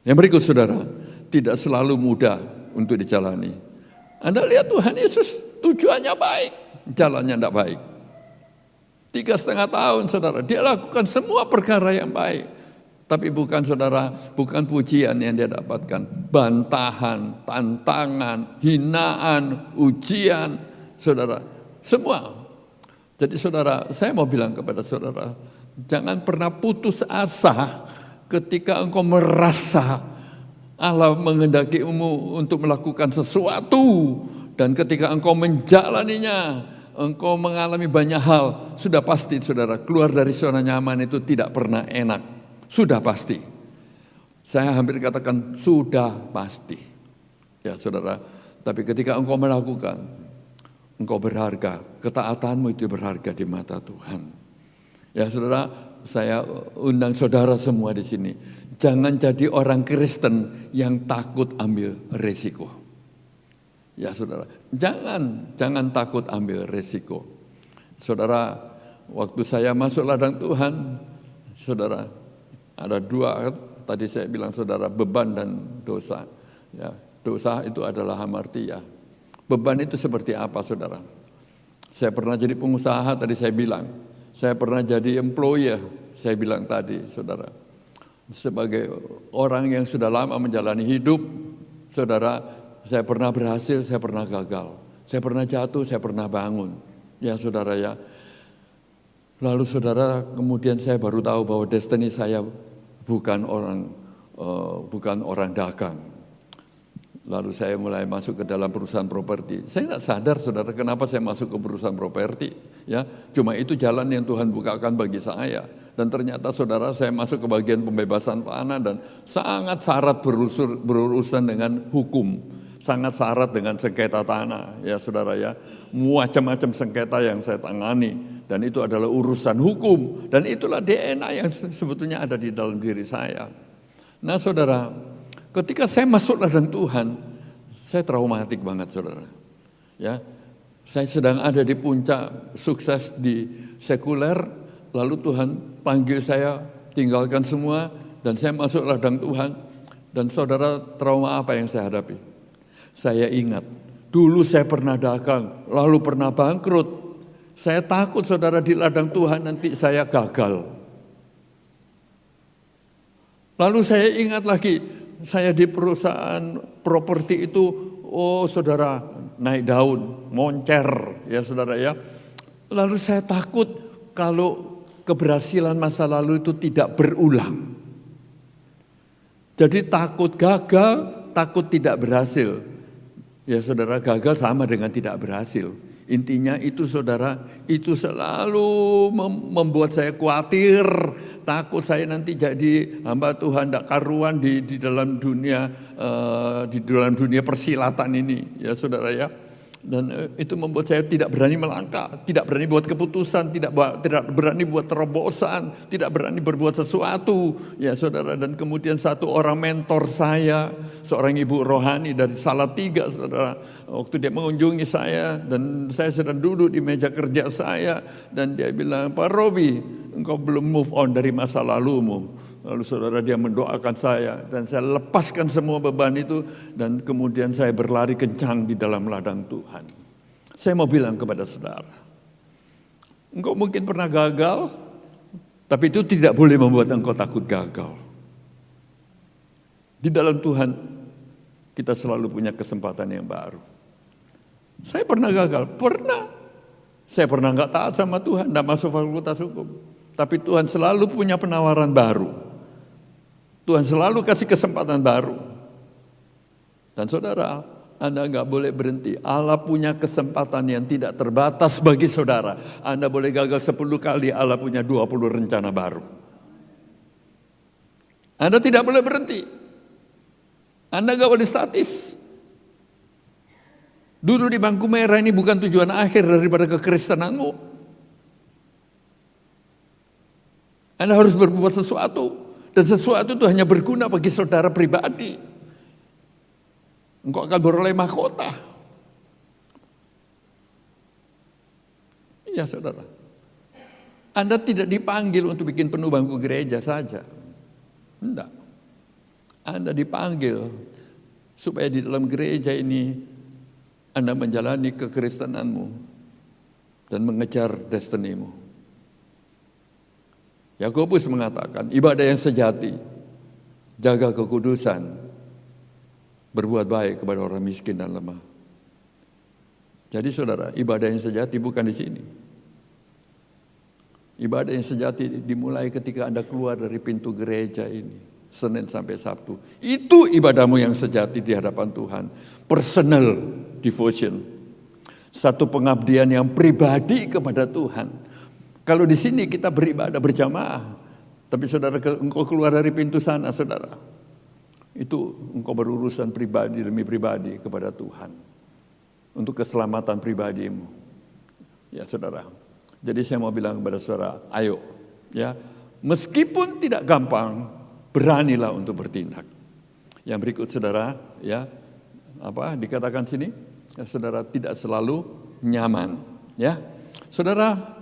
Yang berikut, saudara, tidak selalu mudah untuk dijalani. Anda lihat Tuhan Yesus tujuannya baik, jalannya tidak baik. 3,5 tahun, saudara, dia lakukan semua perkara yang baik. Tapi bukan, saudara, bukan pujian yang dia dapatkan. Bantahan, tantangan, hinaan, ujian, saudara, semua. Jadi, saudara, saya mau bilang kepada saudara, jangan pernah putus asa ketika engkau merasa Allah menghendakimu untuk melakukan sesuatu. Dan ketika engkau menjalaninya, engkau mengalami banyak hal, sudah pasti, saudara, keluar dari zona nyaman itu tidak pernah enak. Sudah pasti. Saya hampir katakan sudah pasti. Ya, saudara, tapi ketika engkau melakukan, engkau berharga. Ketaatanmu itu berharga di mata Tuhan. Ya, saudara, saya undang saudara semua di sini. Jangan jadi orang Kristen yang takut ambil resiko. Ya, saudara, jangan takut ambil resiko. Saudara, waktu saya masuk ladang Tuhan, saudara, ada dua, tadi saya bilang, saudara, beban dan dosa. Ya, dosa itu adalah hamartia. Beban itu seperti apa, saudara? Saya pernah jadi pengusaha, tadi saya bilang. Saya pernah jadi employer, saya bilang tadi, saudara. Sebagai orang yang sudah lama menjalani hidup, saudara, saya pernah berhasil, saya pernah gagal. Saya pernah jatuh, saya pernah bangun. Ya, saudara, ya. Lalu, saudara, kemudian saya baru tahu bahwa destiny saya bukan orang dagang. Lalu saya mulai masuk ke dalam perusahaan properti. Saya tidak sadar, saudara, kenapa saya masuk ke perusahaan properti. Ya, cuma itu jalan yang Tuhan bukakan bagi saya. Dan ternyata, saudara, saya masuk ke bagian pembebasan tanah dan sangat syarat berurusan dengan hukum. Sangat syarat dengan sengketa tanah, ya, saudara, ya. Macam-macam sengketa yang saya tangani. Dan itu adalah urusan hukum. Dan itulah DNA yang sebetulnya ada di dalam diri saya. Nah, saudara, ketika saya masuk ladang Tuhan, saya traumatik banget, saudara. Ya, saya sedang ada di puncak sukses di sekuler, lalu Tuhan panggil saya tinggalkan semua, dan saya masuk ladang Tuhan. Dan saudara, trauma apa yang saya hadapi? Saya ingat, dulu saya pernah dagang, lalu pernah bangkrut. Saya takut, saudara, di ladang Tuhan nanti saya gagal. Lalu saya ingat lagi, saya di perusahaan properti itu, oh, saudara, naik daun, moncer, ya, saudara, ya. Lalu saya takut kalau keberhasilan masa lalu itu tidak berulang. Jadi takut gagal, takut tidak berhasil. Ya, saudara, gagal sama dengan tidak berhasil. Intinya itu, saudara, itu selalu membuat saya khawatir, takut saya nanti jadi hamba Tuhan tidak karuan di dalam dunia persilatan ini, ya, saudara, ya. Dan itu membuat saya tidak berani melangkah, tidak berani buat keputusan, tidak berani buat terobosan, tidak berani berbuat sesuatu, ya, saudara. Dan kemudian satu orang mentor saya, seorang ibu rohani dari Salatiga, saudara, waktu dia mengunjungi saya dan saya sedang duduk di meja kerja saya, dan dia bilang, Pak Robi, engkau belum move on dari masa lalumu. Lalu, saudara, dia mendoakan saya dan saya lepaskan semua beban itu, dan kemudian saya berlari kencang di dalam ladang Tuhan. Saya mau bilang kepada saudara, engkau mungkin pernah gagal, tapi itu tidak boleh membuat engkau takut gagal. Di dalam Tuhan kita selalu punya kesempatan yang baru. Saya pernah gagal, pernah. Saya pernah nggak taat sama Tuhan, nggak masuk fakultas hukum. Tapi Tuhan selalu punya penawaran baru. Tuhan selalu kasih kesempatan baru. Dan saudara, Anda nggak boleh berhenti. Allah punya kesempatan yang tidak terbatas bagi saudara. Anda boleh gagal 10 kali, Allah punya 20 rencana baru. Anda tidak boleh berhenti. Anda nggak boleh statis. Duduk di bangku merah ini bukan tujuan akhir daripada kekristenanmu. Anda harus berbuat sesuatu. Dan sesuatu itu hanya berguna bagi saudara pribadi. Engkau akan beroleh mahkota. Iya saudara. Anda tidak dipanggil untuk bikin penuh bangku gereja saja. Tidak. Anda dipanggil supaya di dalam gereja ini Anda menjalani kekristenanmu dan mengejar destinimu. Yakobus mengatakan, ibadah yang sejati, jaga kekudusan, berbuat baik kepada orang miskin dan lemah. Jadi saudara, ibadah yang sejati bukan di sini. Ibadah yang sejati dimulai ketika Anda keluar dari pintu gereja ini, Senin sampai Sabtu. Itu ibadahmu yang sejati di hadapan Tuhan. Personal devotion. Satu pengabdian yang pribadi kepada Tuhan. Kalau di sini kita beribadah berjamaah, tapi saudara engkau keluar dari pintu sana, saudara, itu engkau berurusan pribadi demi pribadi kepada Tuhan untuk keselamatan pribadimu. Ya saudara. Jadi saya mau bilang kepada saudara, ayo, ya, meskipun tidak gampang, beranilah untuk bertindak. Yang berikut saudara, ya, apa dikatakan sini? Ya, saudara tidak selalu nyaman, ya, saudara.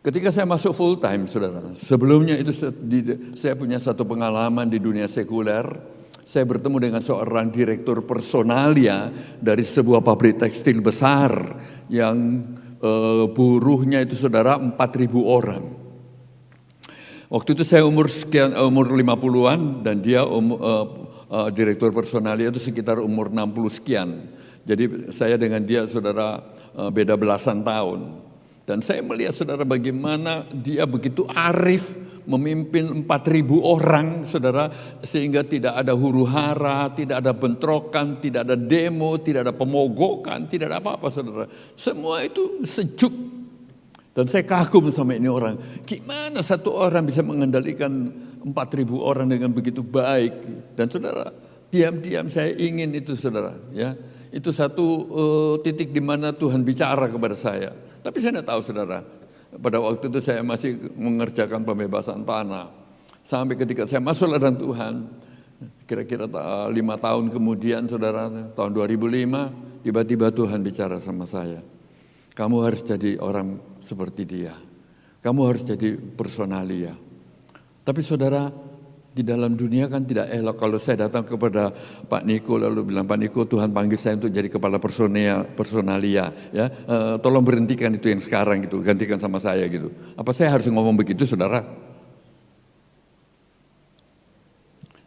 Ketika saya masuk full time, saudara, sebelumnya itu saya punya satu pengalaman di dunia sekuler. Saya bertemu dengan seorang direktur personalia dari sebuah pabrik tekstil besar yang buruhnya itu saudara 4.000 orang. Waktu itu saya umur 50-an dan dia direktur personalia itu sekitar umur 60 sekian. Jadi saya dengan dia saudara beda belasan tahun. Dan saya melihat saudara bagaimana dia begitu arif memimpin 4.000 orang saudara, sehingga tidak ada huru hara, tidak ada bentrokan, tidak ada demo, tidak ada pemogokan, tidak ada apa-apa saudara. Semua itu sejuk. Dan saya kagum sama ini orang. Gimana satu orang bisa mengendalikan 4.000 orang dengan begitu baik. Dan saudara, diam-diam saya ingin itu saudara, ya. Itu satu titik di mana Tuhan bicara kepada saya. Tapi saya tidak tahu saudara, pada waktu itu saya masih mengerjakan pembebasan tanah. Sampai ketika saya masuk ladang Tuhan, kira-kira 5 tahun kemudian saudara, tahun 2005, tiba-tiba Tuhan bicara sama saya. Kamu harus jadi orang seperti dia. Kamu harus jadi personalia. Tapi saudara, di dalam dunia kan tidak elok kalau saya datang kepada Pak Niko lalu bilang, Pak Niko, Tuhan panggil saya untuk jadi kepala personalia, ya, tolong berhentikan itu yang sekarang gitu, gantikan sama saya gitu. Apa saya harus ngomong begitu saudara?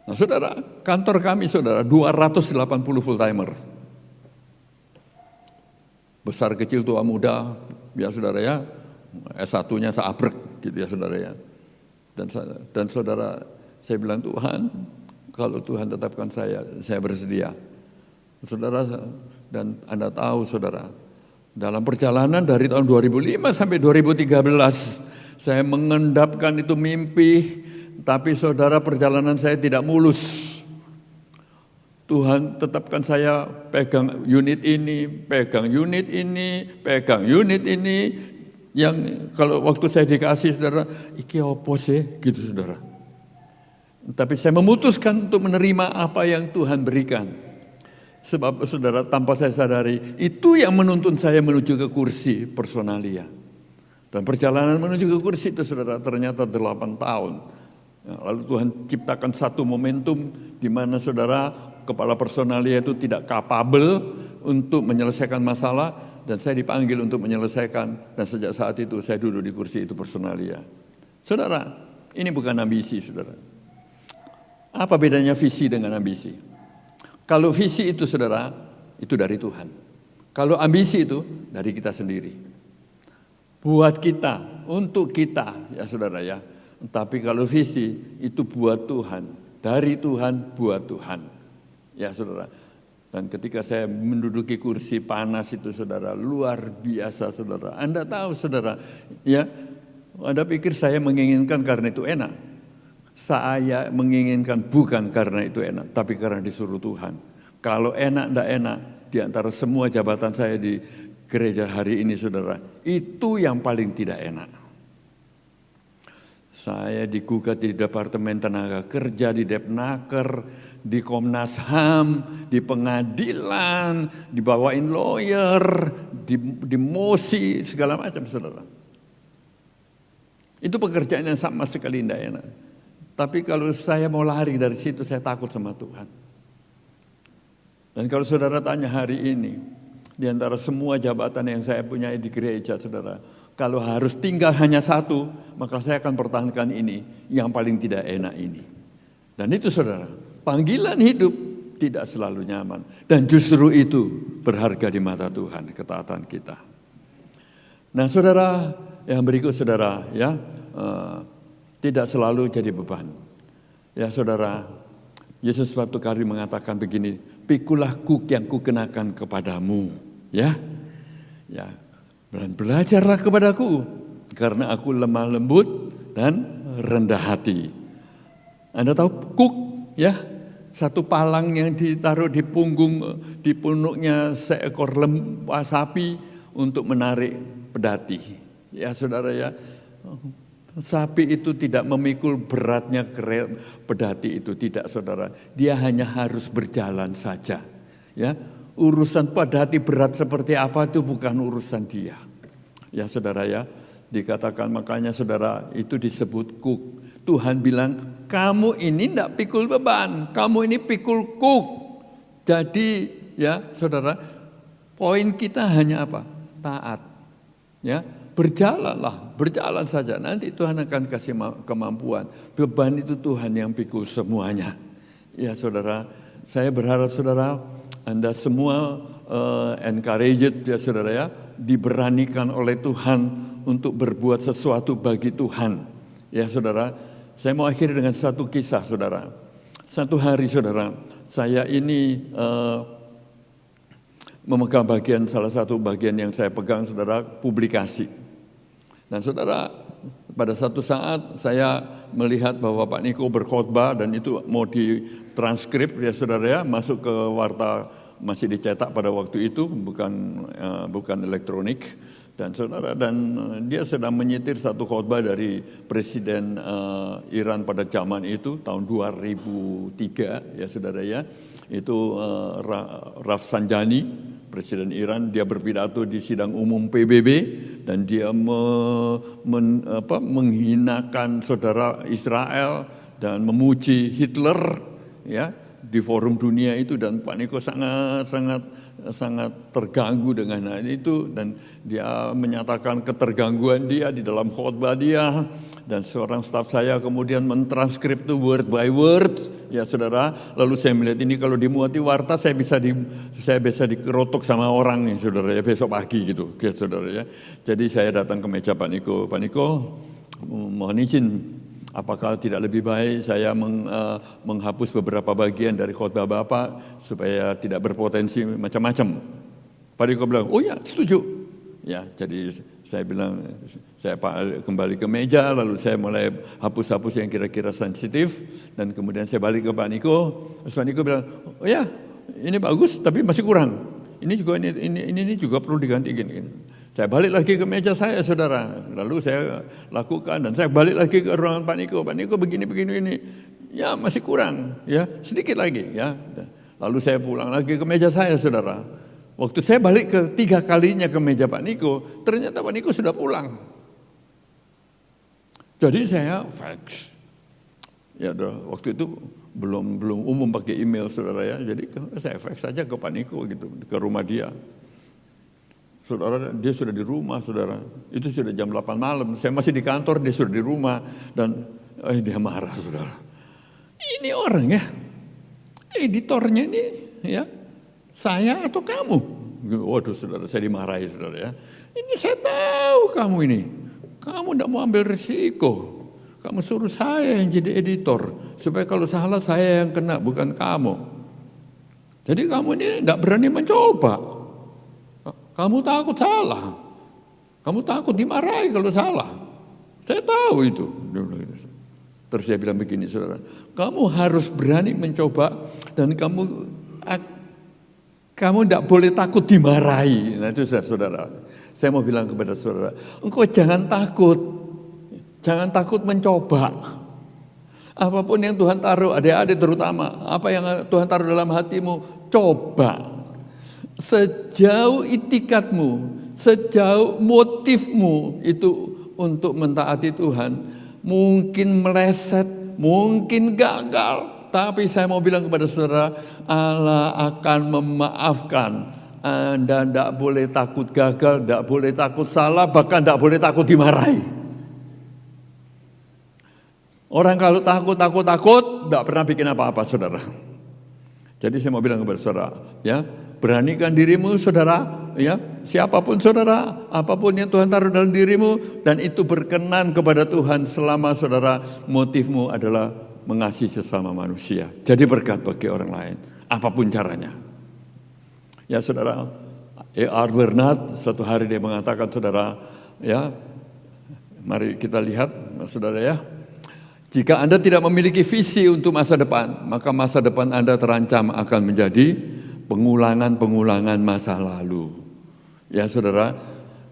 Nah saudara, kantor kami saudara 280 full timer. Besar kecil tua muda, ya saudara ya, S1-nya seabrek gitu ya saudara ya. Dan saudara, saya bilang Tuhan, kalau Tuhan tetapkan saya bersedia. Saudara, dan Anda tahu saudara, dalam perjalanan dari tahun 2005 sampai 2013, saya mengendapkan itu mimpi, tapi saudara perjalanan saya tidak mulus. Tuhan tetapkan saya pegang unit ini, pegang unit ini, pegang unit ini, yang kalau waktu saya dikasih saudara, iki opo sih gitu saudara. Tapi saya memutuskan untuk menerima apa yang Tuhan berikan. Sebab saudara, tanpa saya sadari, itu yang menuntun saya menuju ke kursi personalia. Dan perjalanan menuju ke kursi itu saudara ternyata 8 tahun. Ya, lalu Tuhan ciptakan satu momentum di mana saudara kepala personalia itu tidak kapabel untuk menyelesaikan masalah. Dan saya dipanggil untuk menyelesaikan. Dan sejak saat itu saya duduk di kursi itu personalia. Saudara, ini bukan ambisi saudara. Apa bedanya visi dengan ambisi? Kalau visi itu saudara, itu dari Tuhan. Kalau ambisi itu dari kita sendiri. Buat kita, untuk kita ya saudara ya. Tapi kalau visi itu buat Tuhan, dari Tuhan buat Tuhan. Ya saudara. Dan ketika saya menduduki kursi panas itu saudara, luar biasa saudara. Anda tahu saudara, ya, Anda pikir saya menginginkan karena itu enak. Saya menginginkan bukan karena itu enak, tapi karena disuruh Tuhan. Kalau enak, tidak enak, di antara semua jabatan saya di gereja hari ini saudara, itu yang paling tidak enak. Saya digugat di Departemen Tenaga Kerja, di Depnaker, di Komnas HAM, di pengadilan, dibawain lawyer, di mosi, segala macam, saudara. Itu pekerjaan yang sama sekali tidak enak. Tapi kalau saya mau lari dari situ, saya takut sama Tuhan. Dan kalau saudara tanya hari ini, di antara semua jabatan yang saya punya di gereja, saudara, kalau harus tinggal hanya satu, maka saya akan pertahankan ini, yang paling tidak enak ini. Dan itu saudara, panggilan hidup tidak selalu nyaman. Dan justru itu berharga di mata Tuhan, ketaatan kita. Nah saudara, yang berikut saudara, ya tidak selalu jadi beban. Ya saudara, Yesus suatu kali mengatakan begini, pikulah kuk yang kukenakan kepadamu. Ya, dan belajarlah kepadaku, karena aku lemah lembut dan rendah hati. Anda tahu kuk, ya, satu palang yang ditaruh di punggung, di punuknya seekor sapi untuk menarik pedati. Ya saudara ya, sapi itu tidak memikul beratnya pedati itu, tidak saudara. Dia hanya harus berjalan saja. Ya, urusan pedati berat seperti apa itu bukan urusan dia. Ya saudara ya, dikatakan makanya saudara itu disebut kuk. Tuhan bilang, kamu ini tidak pikul beban, kamu ini pikul kuk. Jadi ya saudara, poin kita hanya apa? Taat. Ya, berjalanlah, berjalan saja. Nanti Tuhan akan kasih kemampuan. Beban itu Tuhan yang pikul semuanya. Ya saudara, saya berharap saudara, Anda semua encouraged ya saudara ya, diberanikan oleh Tuhan untuk berbuat sesuatu bagi Tuhan. Ya saudara, saya mau akhiri dengan satu kisah saudara. Satu hari saudara, saya ini memegang salah satu bagian yang saya pegang saudara, publikasi. Dan saudara, pada satu saat saya melihat bahwa Pak Niko berkhotbah dan itu mau ditranskrip ya saudara ya, masuk ke warta, masih dicetak pada waktu itu, bukan elektronik. Dan saudara, dia sedang menyetir satu khotbah dari Presiden Iran pada zaman itu tahun 2003 ya saudara ya. Itu Rafsanjani, Presiden Iran, dia berpidato di sidang umum PBB dan dia menghinakan saudara Israel dan memuji Hitler ya di forum dunia itu, dan Pak Niko sangat terganggu dengan hal itu, dan dia menyatakan ketergangguan dia di dalam khotbah dia, dan seorang staf saya kemudian mentranskrip itu word by word ya saudara. Lalu saya melihat ini kalau dimuat di warta saya bisa dikerotok sama orang nih saudara ya besok pagi gitu ya saudara ya. Jadi saya datang ke meja Pak Niko, mohon izin, apakah tidak lebih baik saya menghapus beberapa bagian dari khotbah Bapak supaya tidak berpotensi macam-macam. Pak Niko bilang, oh ya setuju. Ya, jadi saya bilang, saya kembali ke meja, lalu saya mulai hapus-hapus yang kira-kira sensitif, dan kemudian saya balik ke Pak Niko. Terus Pak Niko bilang, oh ya ini bagus tapi masih kurang. Ini juga perlu diganti gini. Saya balik lagi ke meja saya saudara, lalu saya lakukan dan saya balik lagi ke ruangan Pak Niko begini ini, ya masih kurang, ya sedikit lagi, ya. Lalu saya pulang lagi ke meja saya saudara. Waktu saya balik ketiga kalinya ke meja Pak Niko, ternyata Pak Niko sudah pulang. Jadi saya fax, ya waktu itu belum umum pakai email saudara ya, jadi saya fax saja ke Pak Niko gitu, ke rumah dia. Saudara, dia sudah di rumah, saudara. Itu sudah jam 8 malam. Saya masih di kantor, dia sudah di rumah. Dan dia marah, saudara. Ini orang ya, editornya ini ya, saya atau kamu? Waduh, saudara, saya dimarahi, saudara ya. Ini saya tahu kamu ini. Kamu tidak mau ambil risiko. Kamu suruh saya yang jadi editor. Supaya kalau salah saya yang kena, bukan kamu. Jadi kamu ini tidak berani mencoba. Kamu takut salah, kamu takut dimarahi kalau salah. Saya tahu itu. Terus saya bilang begini saudara, kamu harus berani mencoba dan kamu tidak boleh takut dimarahi. Nah itu saudara, saya mau bilang kepada saudara, engkau jangan takut Jangan takut mencoba. Apapun yang Tuhan taruh, adik-adik terutama, apa yang Tuhan taruh dalam hatimu, coba. Sejauh itikadmu, sejauh motifmu itu untuk mentaati Tuhan, mungkin meleset, mungkin gagal, tapi saya mau bilang kepada saudara, Allah akan memaafkan. Anda tidak boleh takut gagal, tidak boleh takut salah, bahkan tidak boleh takut dimarahi. Orang kalau takut, tidak pernah bikin apa-apa, saudara. Jadi saya mau bilang kepada saudara, ya, beranikan dirimu, saudara, ya, siapapun saudara, apapun yang Tuhan taruh dalam dirimu, dan itu berkenan kepada Tuhan selama saudara motifmu adalah mengasihi sesama manusia. Jadi berkat bagi orang lain, apapun caranya. Ya saudara, E.R. Bernard satu hari dia mengatakan, saudara, ya, mari kita lihat, saudara ya. Jika Anda tidak memiliki visi untuk masa depan, maka masa depan Anda terancam akan menjadi pengulangan-pengulangan masa lalu. Ya saudara,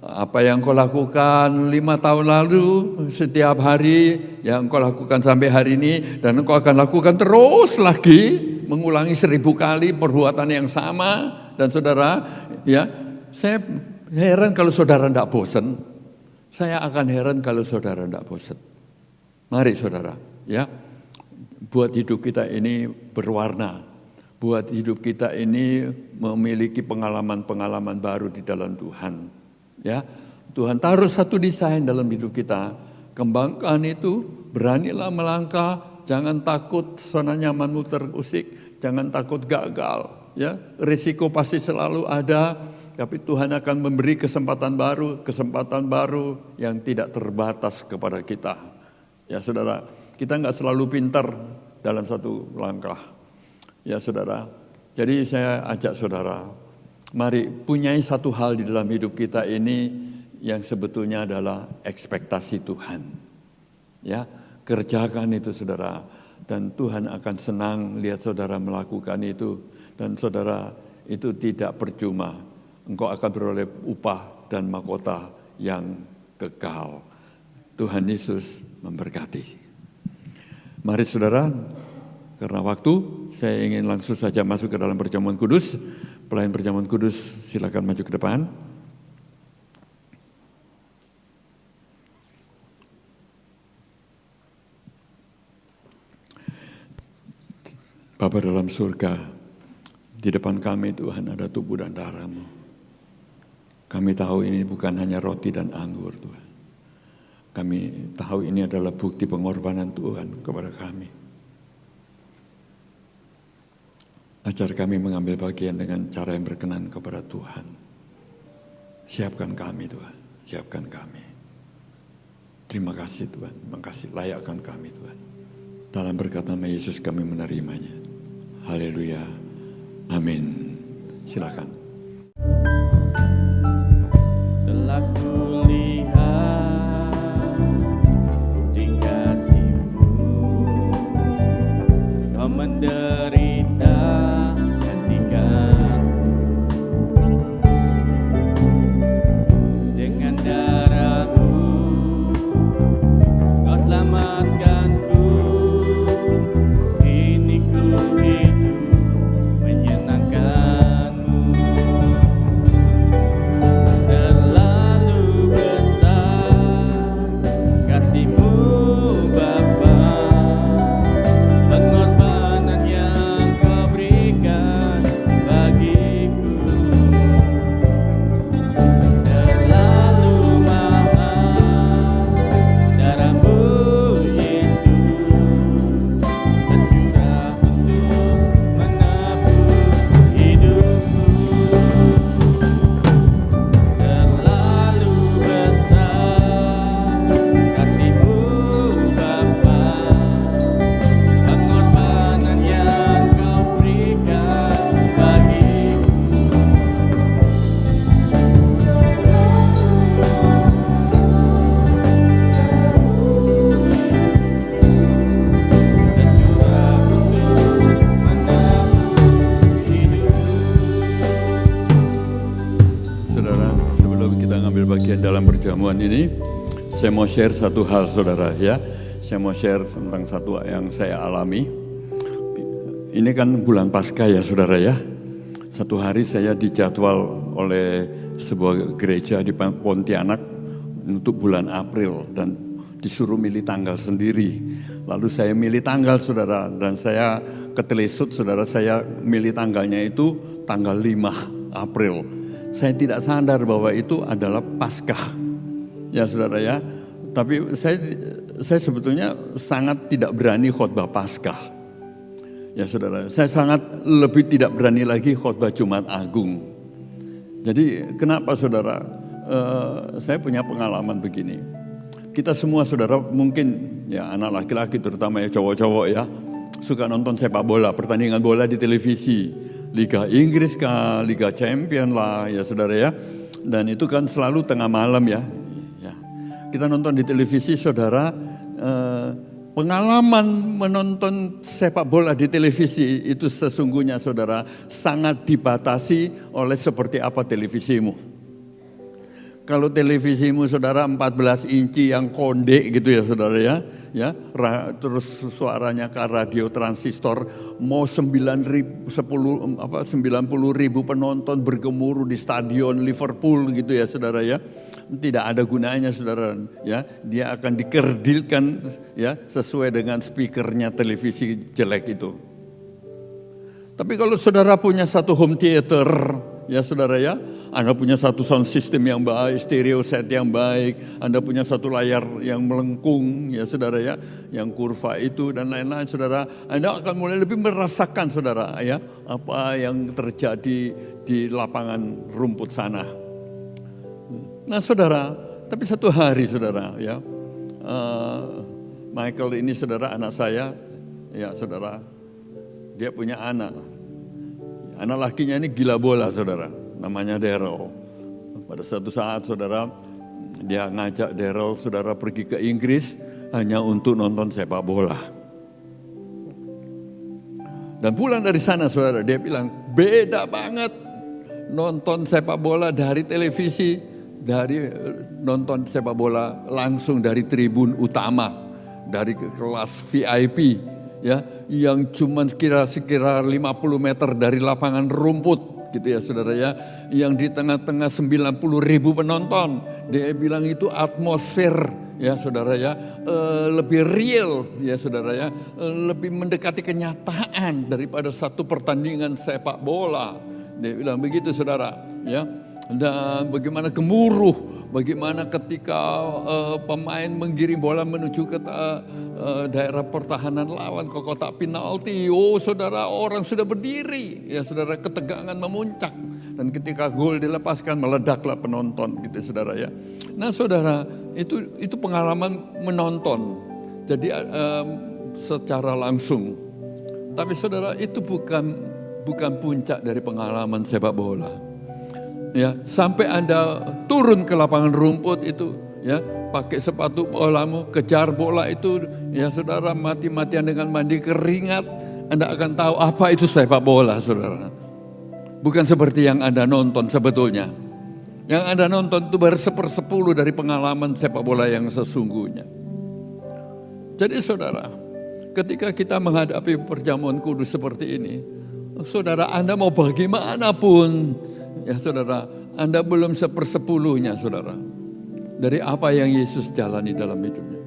apa yang kau lakukan 5 tahun lalu, setiap hari yang kau lakukan sampai hari ini, dan kau akan lakukan terus lagi, mengulangi 1000 kali perbuatan yang sama. Dan saudara, ya, saya heran kalau saudara tidak bosan. Saya akan heran kalau saudara tidak bosan. Mari saudara, ya, buat hidup kita ini berwarna, buat hidup kita ini memiliki pengalaman-pengalaman baru di dalam Tuhan. Ya, Tuhan taruh satu desain dalam hidup kita, kembangkan itu, beranilah melangkah, jangan takut zona nyamanmu terusik, jangan takut gagal. Ya, risiko pasti selalu ada, tapi Tuhan akan memberi kesempatan baru yang tidak terbatas kepada kita. Ya saudara, kita nggak selalu pintar dalam satu langkah. Ya saudara, jadi saya ajak saudara, mari punyai satu hal di dalam hidup kita ini yang sebetulnya adalah ekspektasi Tuhan. Ya, kerjakan itu saudara, dan Tuhan akan senang lihat saudara melakukan itu. Dan saudara, itu tidak percuma. Engkau akan beroleh upah dan mahkota yang kekal. Tuhan Yesus memberkati. Mari saudara, karena waktu, saya ingin langsung saja masuk ke dalam perjamuan kudus. Pelayan perjamuan kudus, silakan maju ke depan. Bapa dalam surga, di depan kami Tuhan ada tubuh dan darah-Mu. Kami tahu ini bukan hanya roti dan anggur Tuhan. Kami tahu ini adalah bukti pengorbanan Tuhan kepada kami. Ajar kami mengambil bagian dengan cara yang berkenan kepada Tuhan. Siapkan kami Tuhan, siapkan kami. Terima kasih Tuhan, terima kasih, layakkan kami Tuhan. Dalam berkat nama Yesus kami menerimanya. Haleluya. Amin. Silakan. Telah kulihat bukti kasih-Mu, Kau menderita gantikanku. Dengan darah-Mu Kau selamatkanku. Kini ku hidup menyenangkan-Mu. Terlalu besar kasih-Mu Bapa, pengorbanan yang Kau berikan bagiku. Terlalu mahal darah-Mu Yesus, tercurah untuk menebus hidupku. Terlalu besar kasih-Mu Bapa, pengorbanan yang Kau berikan bagiku. Tercurah untuk menebus hidupku. Saudara, sebelum kita ngambil bagian dalam perjamuan ini, Saya mau share satu hal saudara ya. Saya mau share tentang satu yang saya alami. Ini kan bulan Paskah ya saudara ya. Satu hari saya dijadwal oleh sebuah gereja di Pontianak untuk bulan April dan disuruh milih tanggal sendiri. Lalu saya milih tanggal saudara dan saya ketelesut saudara, saya milih tanggalnya itu tanggal 5 April. Saya tidak sadar bahwa itu adalah Paskah. Ya saudara ya. Tapi saya sebetulnya sangat tidak berani khotbah Paskah. Ya saudara, saya sangat lebih tidak berani lagi khotbah Jumat Agung. Jadi kenapa saudara? Saya punya pengalaman begini. Kita semua saudara mungkin ya anak laki-laki terutama ya cowok-cowok ya suka nonton sepak bola, pertandingan bola di televisi, Liga Inggris kah, Liga Champion lah ya saudara ya. Dan itu kan selalu tengah malam ya. Kita nonton di televisi saudara, pengalaman menonton sepak bola di televisi itu sesungguhnya saudara sangat dibatasi oleh seperti apa televisimu. Kalau televisimu saudara 14 inci yang konde gitu ya saudara ya, terus suaranya ke radio transistor, mau 90.000 penonton bergemuruh di stadion Liverpool gitu ya saudara ya. Tidak ada gunanya saudara ya, dia akan dikerdilkan ya sesuai dengan speakernya televisi jelek itu. Tapi kalau saudara punya satu home theater ya saudara ya, Anda punya satu sound system yang baik, stereo set yang baik, Anda punya satu layar yang melengkung ya saudara ya, yang kurva itu dan lain-lain saudara, Anda akan mulai lebih merasakan saudara ya apa yang terjadi di lapangan rumput sana. Nah saudara, tapi satu hari saudara ya, Michael ini saudara anak saya, ya saudara, dia punya anak lakinya ini gila bola saudara, namanya Daryl. Pada suatu saat saudara, dia ngajak Daryl saudara pergi ke Inggris hanya untuk nonton sepak bola. Dan pulang dari sana saudara, dia bilang beda banget nonton sepak bola dari televisi, dari nonton sepak bola langsung dari tribun utama, dari kelas VIP ya, yang cuma sekira 50 meter dari lapangan rumput gitu ya saudara ya, yang di tengah-tengah 90.000 penonton. Dia bilang itu atmosfer ya saudara ya, lebih real ya saudara ya, lebih mendekati kenyataan daripada satu pertandingan sepak bola. Dia bilang begitu saudara ya. Dan bagaimana gemuruh, bagaimana ketika pemain menggiring bola menuju ke daerah pertahanan lawan ke kotak penalti. Oh saudara, orang sudah berdiri, ya saudara, ketegangan memuncak. Dan ketika gol dilepaskan meledaklah penonton gitu saudara ya. Nah saudara, itu pengalaman menonton. Jadi secara langsung. Tapi saudara, itu bukan puncak dari pengalaman sepak bola. Ya, sampai Anda turun ke lapangan rumput itu, ya, pakai sepatu bolamu, kejar bola itu, ya saudara, mati-matian dengan mandi keringat, Anda akan tahu apa itu sepak bola, saudara. Bukan seperti yang Anda nonton sebetulnya. Yang Anda nonton itu baru 1/10 dari pengalaman sepak bola yang sesungguhnya. Jadi saudara, ketika kita menghadapi perjamuan kudus seperti ini, saudara, Anda mau bagaimanapun, ya saudara, Anda belum 1/10-nya saudara dari apa yang Yesus jalani dalam hidupnya.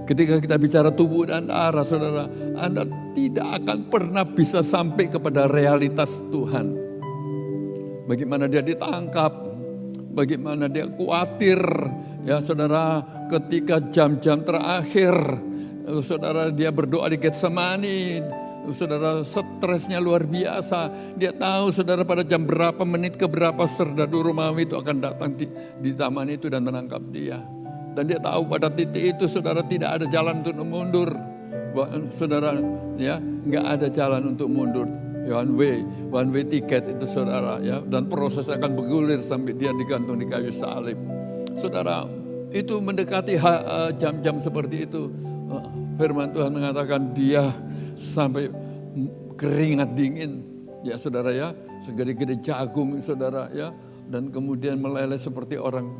Ketika kita bicara tubuh dan darah saudara, Anda tidak akan pernah bisa sampai kepada realitas Tuhan. Bagaimana dia ditangkap, bagaimana dia khawatir, ya saudara, ketika jam-jam terakhir, saudara, dia berdoa di Getsemani. Saudara, stresnya luar biasa. Dia tahu saudara pada jam berapa, menit ke berapa serdadu Romawi itu akan datang di taman itu dan menangkap dia. Dan dia tahu pada titik itu saudara tidak ada jalan untuk mundur. Saudara ya, nggak ada jalan untuk mundur. One way ticket itu saudara ya. Dan proses akan bergulir sampai dia digantung di kayu salib. Saudara, itu mendekati jam-jam seperti itu. Firman Tuhan mengatakan dia sampai keringat dingin ya saudara ya, segede-gede jagung saudara ya, dan kemudian meleleh seperti orang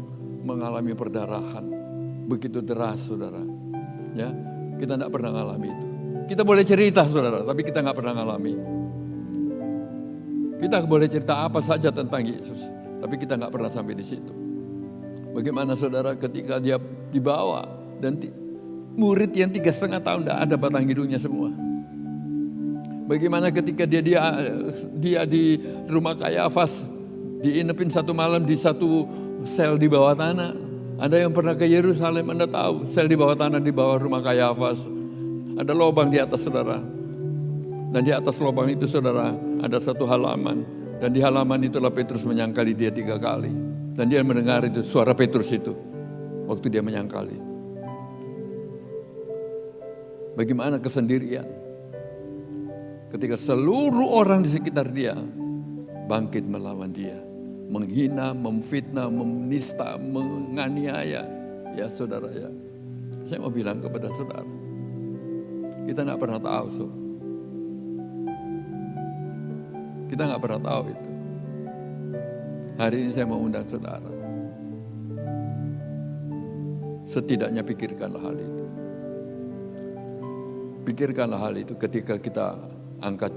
mengalami perdarahan begitu deras, saudara. Ya, kita tidak pernah mengalami itu. Kita boleh cerita, saudara, tapi kita nggak pernah mengalami. Kita boleh cerita apa saja tentang Yesus, tapi kita nggak pernah sampai di situ. Bagaimana saudara ketika dia dibawa dan murid yang 3,5 tahun tidak ada batang hidungnya semua. Bagaimana ketika dia di rumah Kayafas, diinepin satu malam di satu sel di bawah tanah. Ada yang pernah ke Yerusalem, Anda tahu sel di bawah tanah di bawah rumah Kayafas. Ada lubang di atas, saudara. Dan di atas lubang itu, saudara, ada satu halaman. Dan di halaman itulah Petrus menyangkali dia 3 kali. Dan dia mendengar itu suara Petrus itu waktu dia menyangkali. Bagaimana kesendirian ketika seluruh orang di sekitar dia bangkit melawan dia, menghina, memfitnah, menista, menganiaya. Ya saudara ya, saya mau bilang kepada saudara, kita nggak pernah tahu, kita nggak pernah tahu itu. Hari ini saya mau undang saudara, setidaknya pikirkanlah hal itu. Pikirkanlah hal itu ketika kita angkat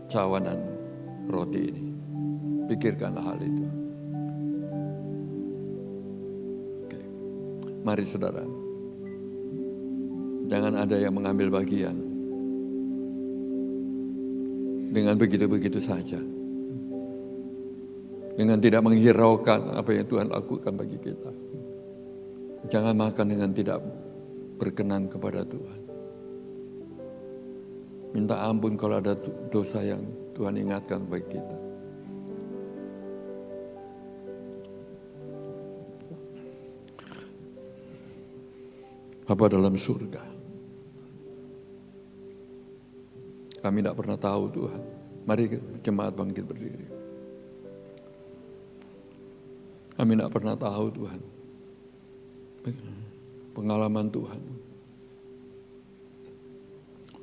cawan dan roti ini. Pikirkanlah hal itu. Oke. Mari saudara, jangan ada yang mengambil bagian dengan begitu-begitu saja, dengan tidak menghiraukan apa yang Tuhan lakukan bagi kita. Jangan makan dengan tidak berkenan kepada Tuhan. Minta ampun kalau ada dosa yang Tuhan ingatkan bagi kita. Bapa dalam surga, kami tidak pernah tahu Tuhan. Mari jemaat bangkit berdiri. Kami tidak pernah tahu Tuhan pengalaman Tuhan.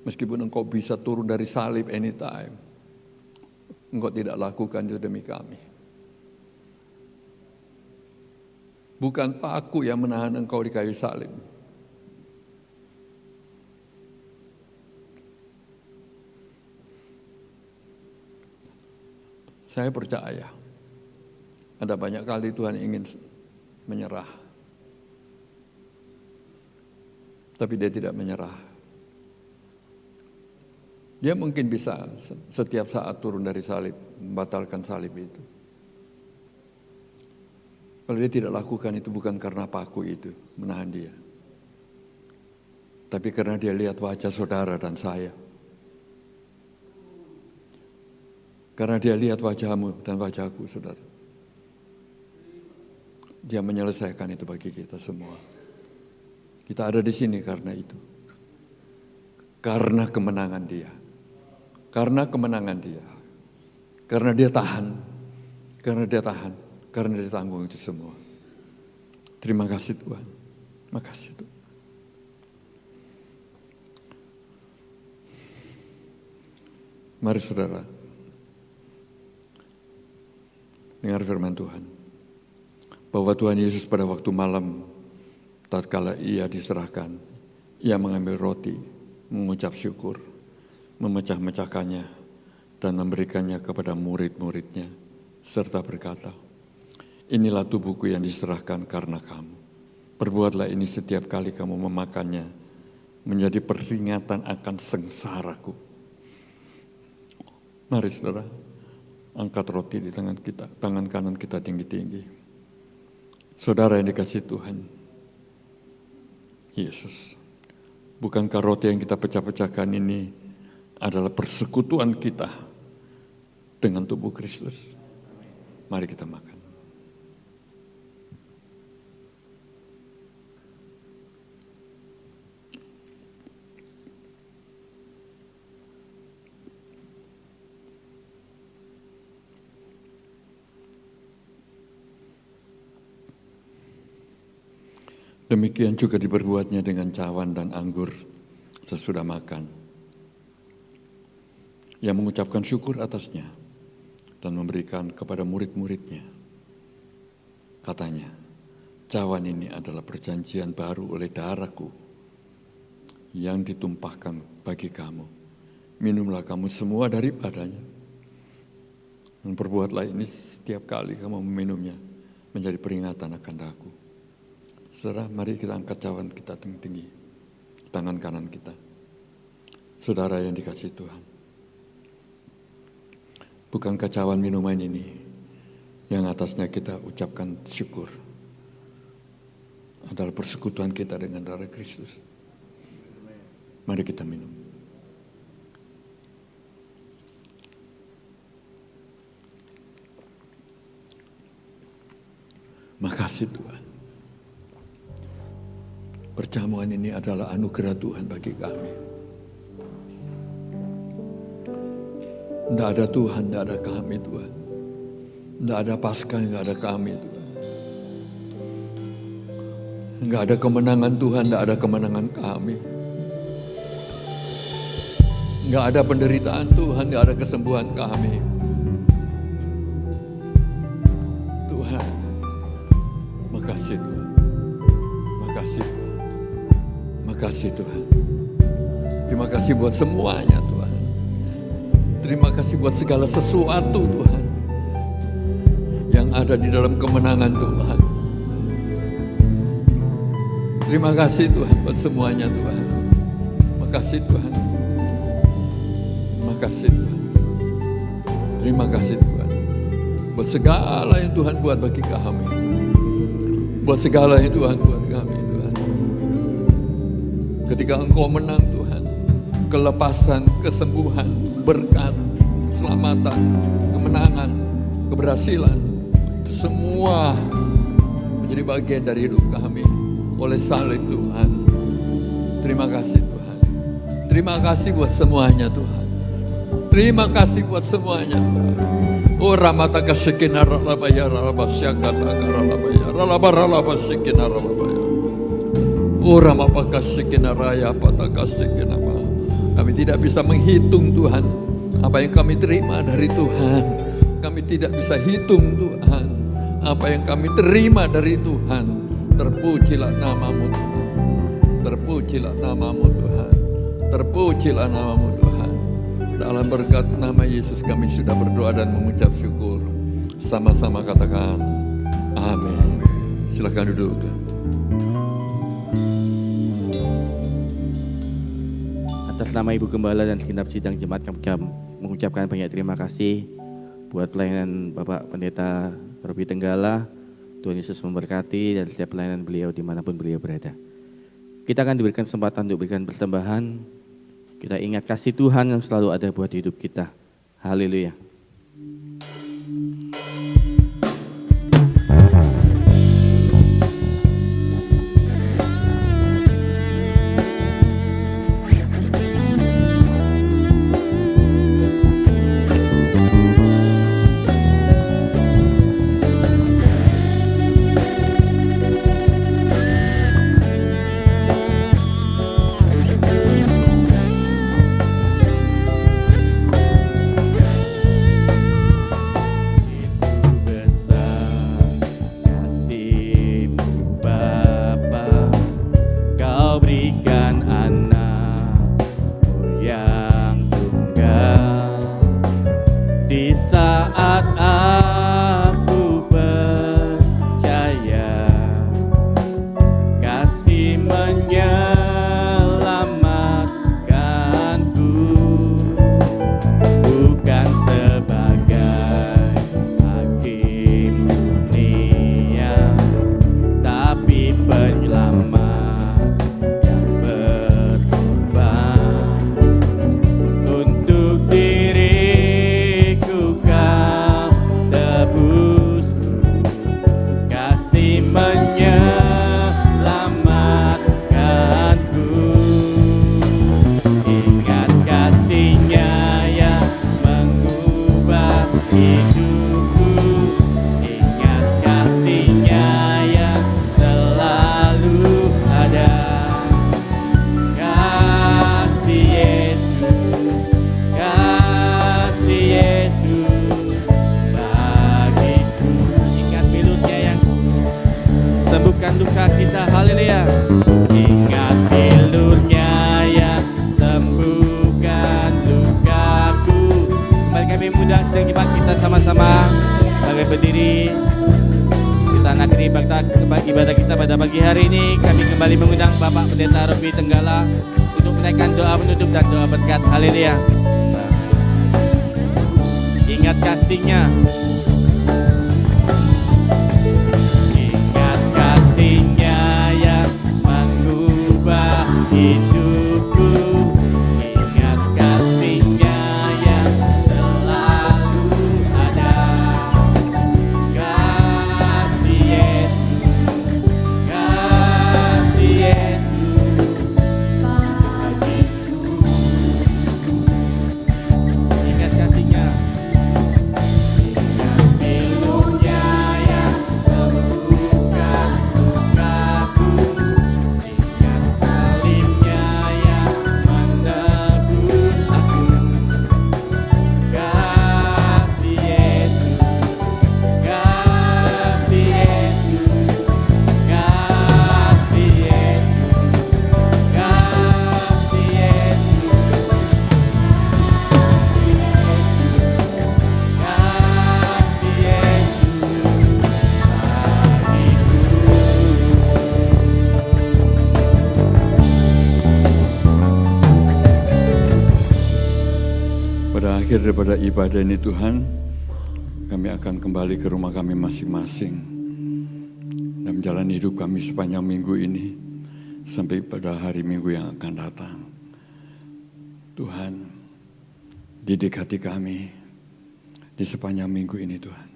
Meskipun Engkau bisa turun dari salib anytime, Engkau tidak lakukan itu demi kami. Bukan paku yang menahan Engkau di kayu salib. Saya percaya ada banyak kali Tuhan ingin menyerah, tapi Dia tidak menyerah. Dia mungkin bisa setiap saat turun dari salib, membatalkan salib itu. Kalau Dia tidak lakukan itu bukan karena paku itu menahan Dia, tapi karena Dia lihat wajah saudara dan saya. Karena Dia lihat wajahmu dan wajahku, saudara. Dia menyelesaikan itu bagi kita semua. Kita ada di sini karena itu. Karena kemenangan Dia. Karena kemenangan Dia. Karena Dia tahan. Karena Dia tahan. Karena Dia tanggung itu semua. Terima kasih Tuhan. Terima kasih Tuhan. Mari saudara, dengar firman Tuhan. Bahwa Tuhan Yesus pada waktu malam, tatkala Ia diserahkan, Ia mengambil roti, mengucap syukur, memecah-mecahkannya, dan memberikannya kepada murid-muridnya, serta berkata, inilah tubuhku yang diserahkan karena kamu. Perbuatlah ini setiap kali kamu memakannya, menjadi peringatan akan sengsaraku. Mari saudara, angkat roti di tangan kita, tangan kanan kita tinggi-tinggi. Saudara yang dikasihi Tuhan, Yesus, bukankah roti yang kita pecah-pecahkan ini adalah persekutuan kita dengan tubuh Kristus? Mari kita makan. Demikian juga diperbuatnya dengan cawan dan anggur sesudah makan. Ia mengucapkan syukur atasnya dan memberikan kepada murid-muridnya. Katanya, Cawan ini adalah perjanjian baru oleh darahku yang ditumpahkan bagi kamu. Minumlah kamu semua daripadanya. Dan perbuatlah ini setiap kali kamu meminumnya, menjadi peringatan akan daku. Saudara, mari kita angkat cawan kita tinggi-tinggi, tangan kanan kita. Saudara yang dikasihi Tuhan, bukankah cawan minuman ini yang atasnya kita ucapkan syukur adalah persekutuan kita dengan darah Kristus? Mari kita minum. Makasih Tuhan. Perjamuan ini adalah anugerah Tuhan bagi kami. Tidak ada Tuhan, tidak ada kami Tuhan. Tidak ada Paskah, tidak ada kami Tuhan. Tidak ada kemenangan Tuhan, tidak ada kemenangan kami. Tidak ada penderitaan Tuhan, tidak ada kesembuhan kami. Tuhan, makasih Tuhan. Makasih Tuhan. Makasih Tuhan. Terima kasih buat semuanya Tuhan. Terima kasih buat segala sesuatu Tuhan yang ada di dalam kemenangan Tuhan. Terima kasih Tuhan buat semuanya Tuhan. Makasih Tuhan. Makasih Tuhan. Terima kasih Tuhan buat segala yang Tuhan buat bagi kami. Buat segala yang Tuhan buat kami Tuhan. Ketika Engkau menang Tuhan, kelepasan, kesembuhan, berkat, keselamatan, kemenangan, keberhasilan, semua menjadi bagian dari hidup kami oleh salib Tuhan. Terima kasih Tuhan. Terima kasih buat semuanya Tuhan. Terima kasih buat semuanya Tuhan. Oh ramataka sekina ralabaya ralabasyakata ralabaya ralabaralabashikina ralabaya. Oh ramapaka sekina raya pataka sekina. Kami tidak bisa menghitung Tuhan apa yang kami terima dari Tuhan. Kami tidak bisa hitung Tuhan apa yang kami terima dari Tuhan. Terpujilah namamu Tuhan. Terpujilah namamu Tuhan. Terpujilah namamu Tuhan. Dalam berkat nama Yesus kami sudah berdoa dan mengucap syukur. Sama-sama katakan amin. Silakan duduk Tuhan. Atas nama Ibu Gembala dan segenap sidang jemaat kami mengucapkan banyak terima kasih buat pelayanan Bapak Pendeta Robi Tenggala. Tuhan Yesus memberkati dan setiap pelayanan beliau dimanapun beliau berada. Kita akan diberikan kesempatan untuk berikan persembahan. Kita ingat kasih Tuhan yang selalu ada buat hidup kita. Haleluya. bersama sebagai pendiri kita akhiri ibadah kita pada pagi hari ini. Kami kembali mengundang Bapak Pendeta Robi Tenggala untuk menaikkan doa penutup dan doa berkat. Haleluya. Ingat kasih-Nya. Ingat kasih-Nya yang mengubah hidupku. Ingat kasih-Nya yang selalu ada. Kasih Yesus, kasih Yesus bagiku. Ingat kasih-Nya. Akhir daripada ibadah ini Tuhan, kami akan kembali ke rumah kami masing-masing dan menjalani hidup kami sepanjang minggu ini sampai pada hari Minggu yang akan datang. Tuhan, didik hati kami di sepanjang minggu ini Tuhan.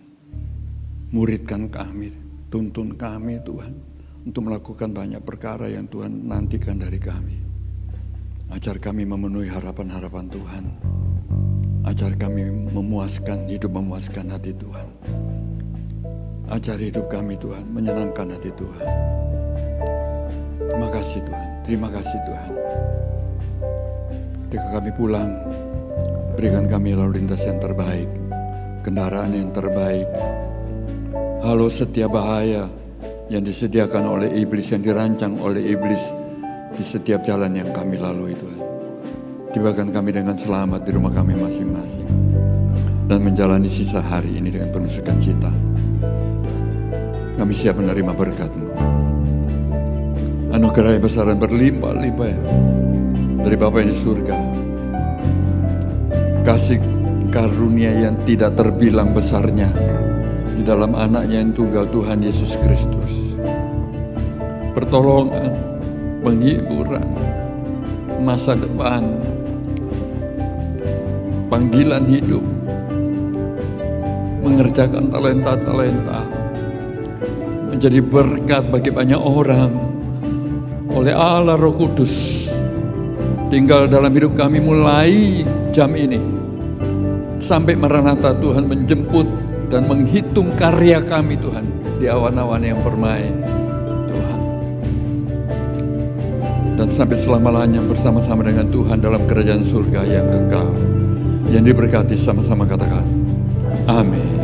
Muridkan kami, tuntun kami Tuhan untuk melakukan banyak perkara yang Tuhan nantikan dari kami. Ajar kami memenuhi harapan-harapan Tuhan. Ajar kami hidup memuaskan hati Tuhan. Ajar hidup kami Tuhan, menyenangkan hati Tuhan. Terima kasih Tuhan, terima kasih Tuhan. Ketika kami pulang, berikan kami lalu lintas yang terbaik, kendaraan yang terbaik. Halau setiap bahaya yang disediakan oleh iblis, yang dirancang oleh iblis di setiap jalan yang kami lalui Tuhan. Tibakan kami dengan selamat di rumah kami masing-masing dan menjalani sisa hari ini dengan penuh sukacita. Kami siap menerima berkat-Mu. Anugerah yang besar dan berlimpah-limpah dari Bapa yang di surga. Kasih karunia yang tidak terbilang besarnya di dalam anaknya yang tunggal Tuhan Yesus Kristus. Pertolongan, penghiburan, masa depan, panggilan hidup, mengerjakan talenta-talenta, menjadi berkat bagi banyak orang oleh Allah Roh Kudus, tinggal dalam hidup kami mulai jam ini sampai Maranatha. Tuhan menjemput dan menghitung karya kami Tuhan di awan-awan yang permai Tuhan, dan sampai selama-lamanya bersama-sama dengan Tuhan dalam kerajaan surga yang kekal, yang diberkati. Sama-sama katakan amin.